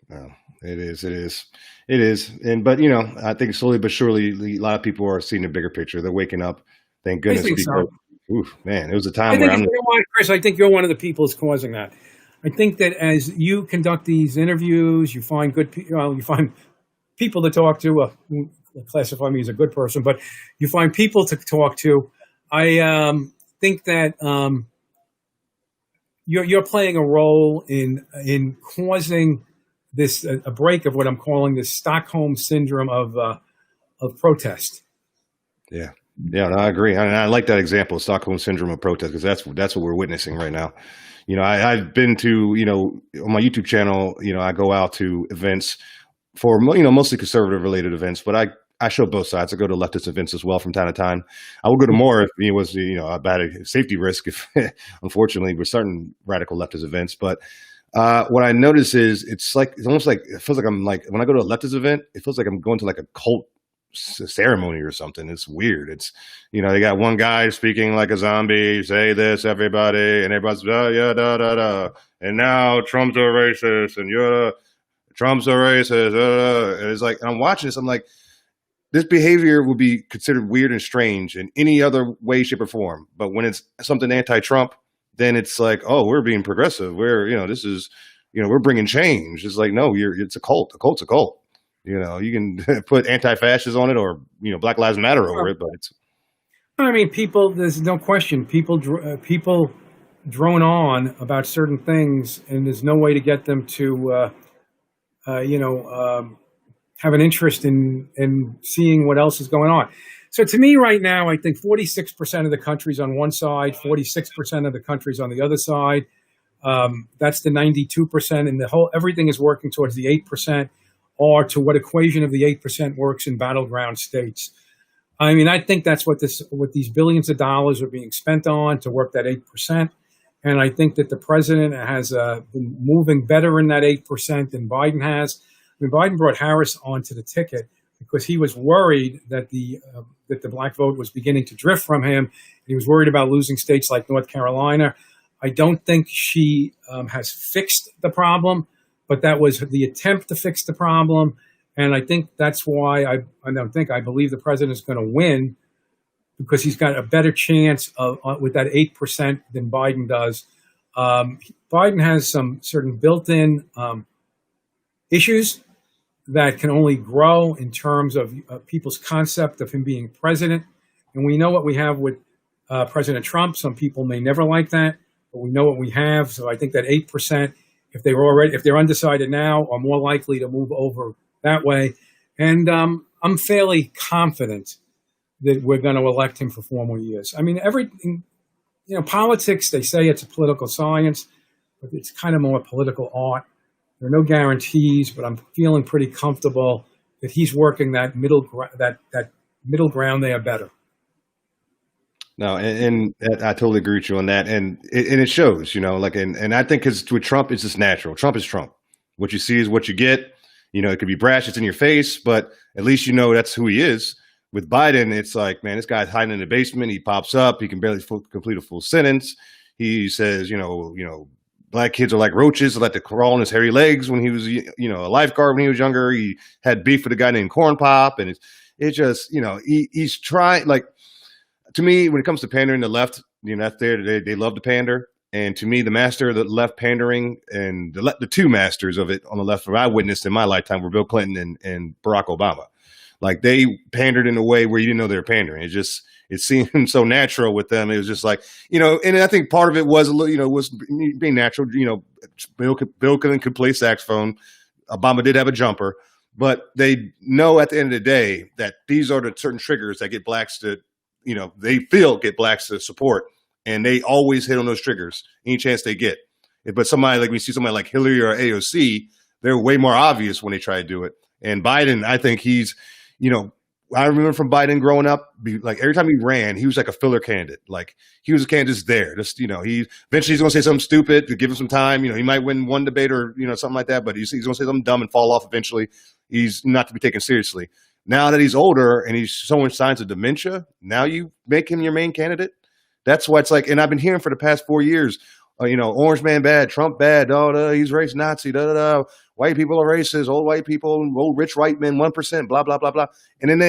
Speaker 3: No, it is. But I think slowly but surely, a lot of people are seeing the bigger picture. They're waking up. Thank goodness.
Speaker 2: I think so.
Speaker 3: Oof, man, it was a time where
Speaker 2: Chris, I think you're one of the people who's causing that. I think that as you conduct these interviews, you find you find people to talk to. Classify me as a good person, but you find people to talk to. I think that you're playing a role in causing this a break of what I'm calling the Stockholm syndrome of protest.
Speaker 3: Yeah, Yeah, no, I agree. And I like that example of Stockholm syndrome of protest, because that's what we're witnessing right now. I've been to, on my YouTube channel, I go out to events for, mostly conservative related events, but I show both sides. I go to leftist events as well from time to time. I will go to more if it was, about a safety risk, if unfortunately we're starting radical leftist events. But what I notice is it's almost like, it feels like I'm like, when I go to a leftist event, it feels like I'm going to like a cult ceremony or something. It's weird. It's, they got one guy speaking like a zombie, say this, everybody, and everybody's, yeah, da, da, da. And now Trump's a racist, and Trump's a racist. And it's like, and I'm watching this, I'm like, this behavior would be considered weird and strange in any other way, shape, or form. But when it's something anti-Trump, then it's like, oh, we're being progressive. This is, we're bringing change. It's like, no, it's a cult. A cult's a cult. You can put anti-fascists on it, or, Black Lives Matter over it, but it's.
Speaker 2: I mean, people, there's no question. People drone on about certain things, and there's no way to get them to, have an interest in seeing what else is going on. So to me right now, I think 46% of the country's on one side, 46% of the country's on the other side. That's the 92%, and everything is working towards the 8%, or to what equation of the 8% works in battleground states. I mean, I think that's what these billions of dollars are being spent on, to work that 8%. And I think that the president has been moving better in that 8% than Biden has. I mean, Biden brought Harris onto the ticket because he was worried that the black vote was beginning to drift from him. He was worried about losing states like North Carolina. I don't think she has fixed the problem, but that was the attempt to fix the problem. And I think that's why I believe the president is going to win, because he's got a better chance with that 8% than Biden does. Biden has some certain built-in issues that can only grow in terms of people's concept of him being president. And we know what we have with President Trump. Some people may never like that, but we know what we have. So I think that 8%, if they're undecided now, are more likely to move over that way. And I'm fairly confident that we're going to elect him for 4 more years. I mean, politics, they say it's a political science, but it's kind of more political art. There are no guarantees, but I'm feeling pretty comfortable that he's working that middle ground there better.
Speaker 3: No, and I totally agree with you on that, and it shows, and I think because with Trump, it's just natural. Trump is Trump. What you see is what you get. It could be brash, it's in your face, but at least that's who he is. With Biden, it's like, man, this guy's hiding in the basement. He pops up. He can barely complete a full sentence. He says, black kids are like roaches. They like to crawl on his hairy legs. When he was, a lifeguard when he was younger, he had beef with a guy named Corn Pop, and it's just, he's trying. Like, to me, when it comes to pandering, the left, that's there. They love to pander. And to me, the master of the left pandering, and the two masters of it on the left that I witnessed in my lifetime were Bill Clinton and Barack Obama. Like, they pandered in a way where you didn't know they were pandering. It seemed so natural with them. It was just like, and I think part of it was, was being natural. Bill Clinton could play saxophone. Obama did have a jumper, but they know at the end of the day that these are the certain triggers that get blacks to, they feel get blacks to support. And they always hit on those triggers any chance they get. But we see somebody like Hillary or AOC, they're way more obvious when they try to do it. And Biden, I think he's, I remember from Biden growing up, like every time he ran, he was like a filler candidate. Like, he was a candidate just there. Just, he eventually he's going to say something stupid to give him some time. He might win one debate or, something like that, but he's going to say something dumb and fall off eventually. He's not to be taken seriously. Now that he's older and he's showing signs of dementia, now you make him your main candidate. That's why it's like, and I've been hearing for the past 4 years, Orange man bad, Trump bad, he's race Nazi, white people are racist, old white people, old rich white men, 1%, blah, blah, blah, blah. And then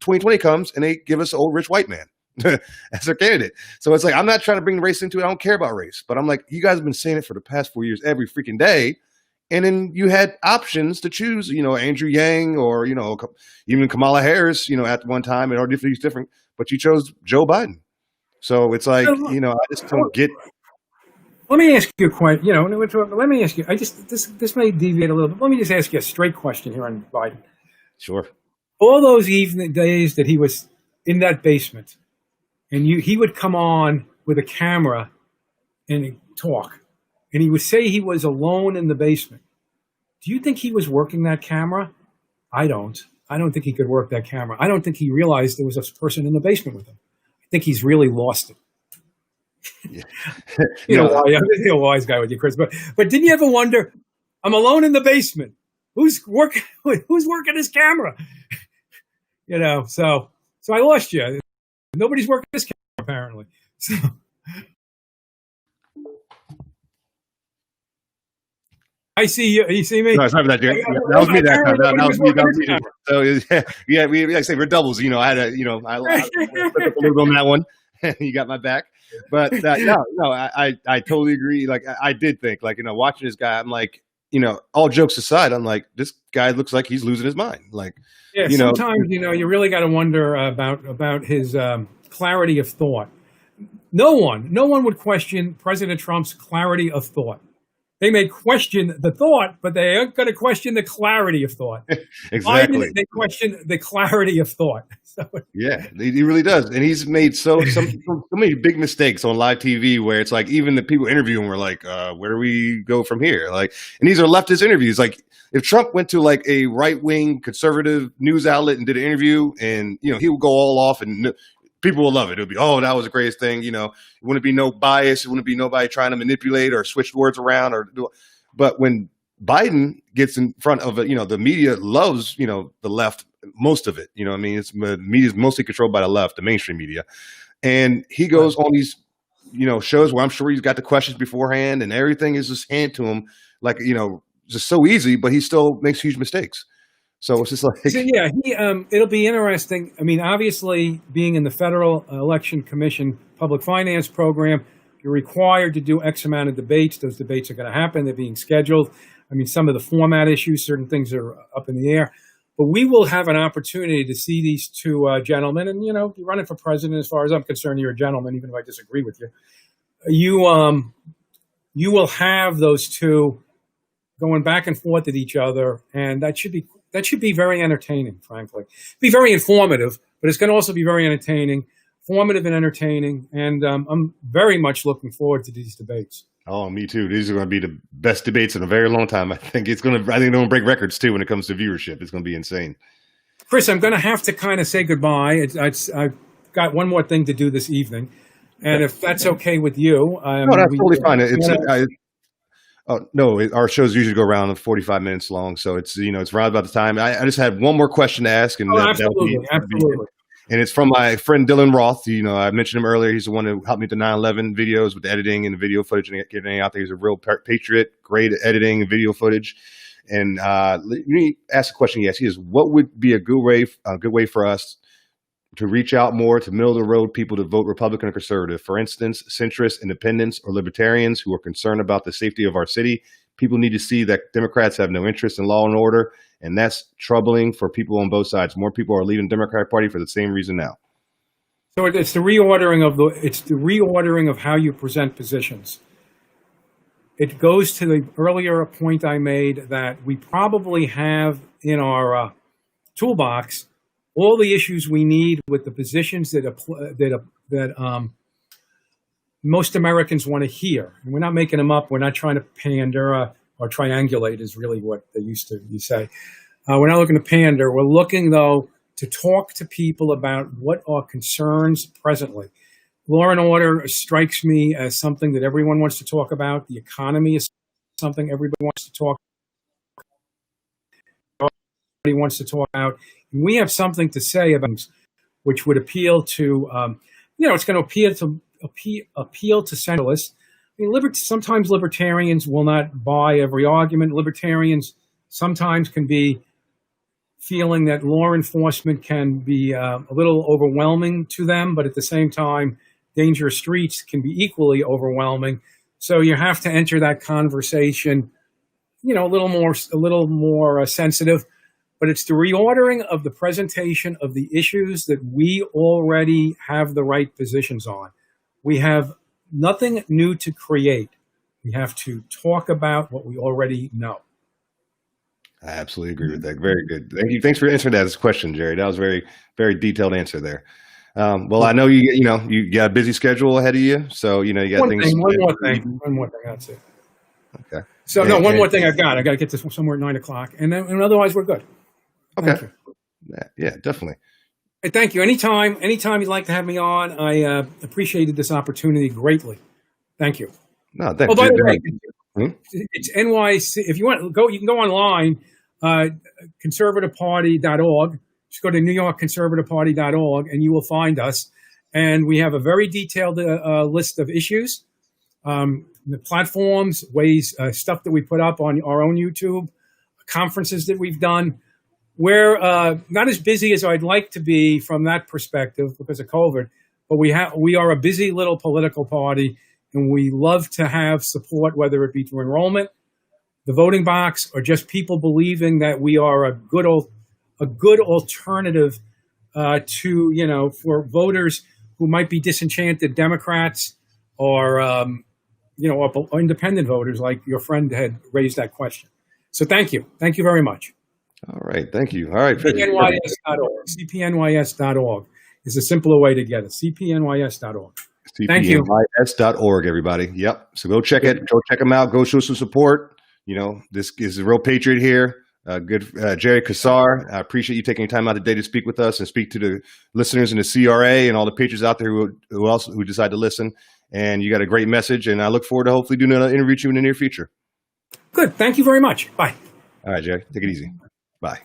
Speaker 3: 2020 comes and they give us old rich white man as their candidate. So it's like, I'm not trying to bring race into it. I don't care about race, but I'm like, you guys have been saying it for the past 4 years, every freaking day. And then you had options to choose, Andrew Yang or, even Kamala Harris, at one time, and he's different, but you chose Joe Biden. So it's like, I just don't get.
Speaker 2: Let me ask you a question. Let me ask you. This may deviate a little bit. Let me just ask you a straight question here on Biden.
Speaker 3: Sure.
Speaker 2: All those evening days that he was in that basement, and he would come on with a camera and talk, and he would say he was alone in the basement. Do you think he was working that camera? I don't. I don't think he could work that camera. I don't think he realized there was a person in the basement with him. I think he's really lost it.
Speaker 3: Yeah.
Speaker 2: I'm a wise guy with you, Chris. But didn't you ever wonder? I'm alone in the basement. Who's working his camera? So I lost you. Nobody's working his camera apparently. So. I see you. You see me?
Speaker 3: No, sorry about that, Jerry. That was me that time. That was me. That was me. So yeah, we like I say we're doubles. I had I flip up a little bit on that one. You got my back. But I totally agree. Like I did think, like, watching this guy, I'm like, all jokes aside, I'm like, this guy looks like he's losing his mind. Like,
Speaker 2: sometimes you really got to wonder about his clarity of thought. No one would question President Trump's clarity of thought. They may question the thought, but they aren't going to question the clarity of thought.
Speaker 3: Exactly.
Speaker 2: They question the clarity of thought. So,
Speaker 3: yeah, he really does. And he's made so many big mistakes on live TV where it's like even the people interviewing were like, where do we go from here? Like, and these are leftist interviews. Like if Trump went to like a right-wing conservative news outlet and did an interview and, he would go all off and people will love it. It'll be, oh, that was the greatest thing. It wouldn't be no bias. It wouldn't be nobody trying to manipulate or switch words around but when Biden gets in front of it, the media loves, the left, most of it, it's the media is mostly controlled by the left, the mainstream media. And he goes on these, shows where I'm sure he's got the questions beforehand and everything is just handed to him like, just so easy, but he still makes huge mistakes. So it's just like,
Speaker 2: it'll be interesting. I mean, obviously, being in the Federal Election Commission Public Finance Program, you're required to do X amount of debates. Those debates are going to happen. They're being scheduled. I mean, some of the format issues, certain things are up in the air. But we will have an opportunity to see these two gentlemen. And, you're running for president. As far as I'm concerned, you're a gentleman, even if I disagree with you. You will have those two going back and forth at each other, and that should be very entertaining, frankly. Be very informative, but it's going to also be very entertaining, formative and entertaining. And I'm very much looking forward to these debates.
Speaker 3: Oh, me too. These are going to be the best debates in a very long time. I think they're going to break records too when it comes to viewership. It's going to be insane.
Speaker 2: Chris, I'm going to have to kind of say goodbye. I've got one more thing to do this evening. And if that's okay with you.
Speaker 3: No, that's totally fine. Our shows usually go around 45 minutes long, so it's it's around about the time. I just had one more question to ask, and
Speaker 2: absolutely.
Speaker 3: And it's from my friend Dylan Roth. I mentioned him earlier. He's the one who helped me with the 9/11 videos with the editing and the video footage and getting it out there. He's a real patriot, great at editing and video footage. And let me ask a question. Yes, he is. What would be a good way for us to reach out more to middle of the road people to vote Republican or conservative? For instance, centrists, independents, or libertarians who are concerned about the safety of our city. People need to see that Democrats have no interest in law and order, and that's troubling for people on both sides. More people are leaving the Democratic Party for the same reason now.
Speaker 2: So it's the reordering of how you present positions. It goes to the earlier point I made that we probably have in our toolbox all the issues we need with the positions that most Americans want to hear. And we're not making them up. We're not trying to pander or triangulate is really what they used to say. We're not looking to pander. We're looking, though, to talk to people about what are concerns presently. Law and order strikes me as something that everyone wants to talk about. The economy is something everybody wants to talk about. Everybody wants to talk about. And we have something to say about which would appeal to, it's going to appeal to centralists. I mean, sometimes libertarians will not buy every argument. Libertarians sometimes can be feeling that law enforcement can be a little overwhelming to them, but at the same time, dangerous streets can be equally overwhelming. So you have to enter that conversation, a little more sensitive. But it's the reordering of the presentation of the issues that we already have the right positions on. We have nothing new to create. We have to talk about what we already know.
Speaker 3: I absolutely agree with that. Very good. Thank you. Thanks for answering that as a question, Jerry. That was a very, very detailed answer there. Well, I know you got a busy schedule ahead of you, so you got
Speaker 2: One
Speaker 3: things.
Speaker 2: more thing. That's it.
Speaker 3: Okay.
Speaker 2: So no, one more thing. I got to get this somewhere at 9:00, and otherwise we're good.
Speaker 3: Okay.
Speaker 2: Thank you.
Speaker 3: Yeah, definitely.
Speaker 2: Hey, thank you. Anytime you'd like to have me on, I appreciated this opportunity greatly. Thank you.
Speaker 3: No, thank you.
Speaker 2: Oh, by the way, it's NYC. If you want, you can go online, conservativeparty.org. Just go to NewYorkConservativeParty.org, and you will find us. And we have a very detailed list of issues, the platforms, ways, stuff that we put up on our own YouTube, conferences that we've done. We're not as busy as I'd like to be from that perspective because of COVID, but we are a busy little political party, and we love to have support, whether it be through enrollment, the voting box, or just people believing that we are a good alternative to for voters who might be disenchanted Democrats or or independent voters, like your friend had raised that question. So thank you very much.
Speaker 3: All right. Thank you. All right.
Speaker 2: CPNYS.org. CPNYS.org is a simpler way to get it. CPNYS.org. Thank you.
Speaker 3: CPNYS.org, everybody. Yep. So go check it. Go check them out. Go show some support. This is a real patriot here. Good Gerard Kassar. I appreciate you taking time out today to speak with us and speak to the listeners in the CRA and all the patriots out there who decide to listen. And you got a great message. And I look forward to hopefully doing another interview with you in the near future.
Speaker 2: Good. Thank you very much. Bye.
Speaker 3: All right, Jerry. Take it easy. Bye.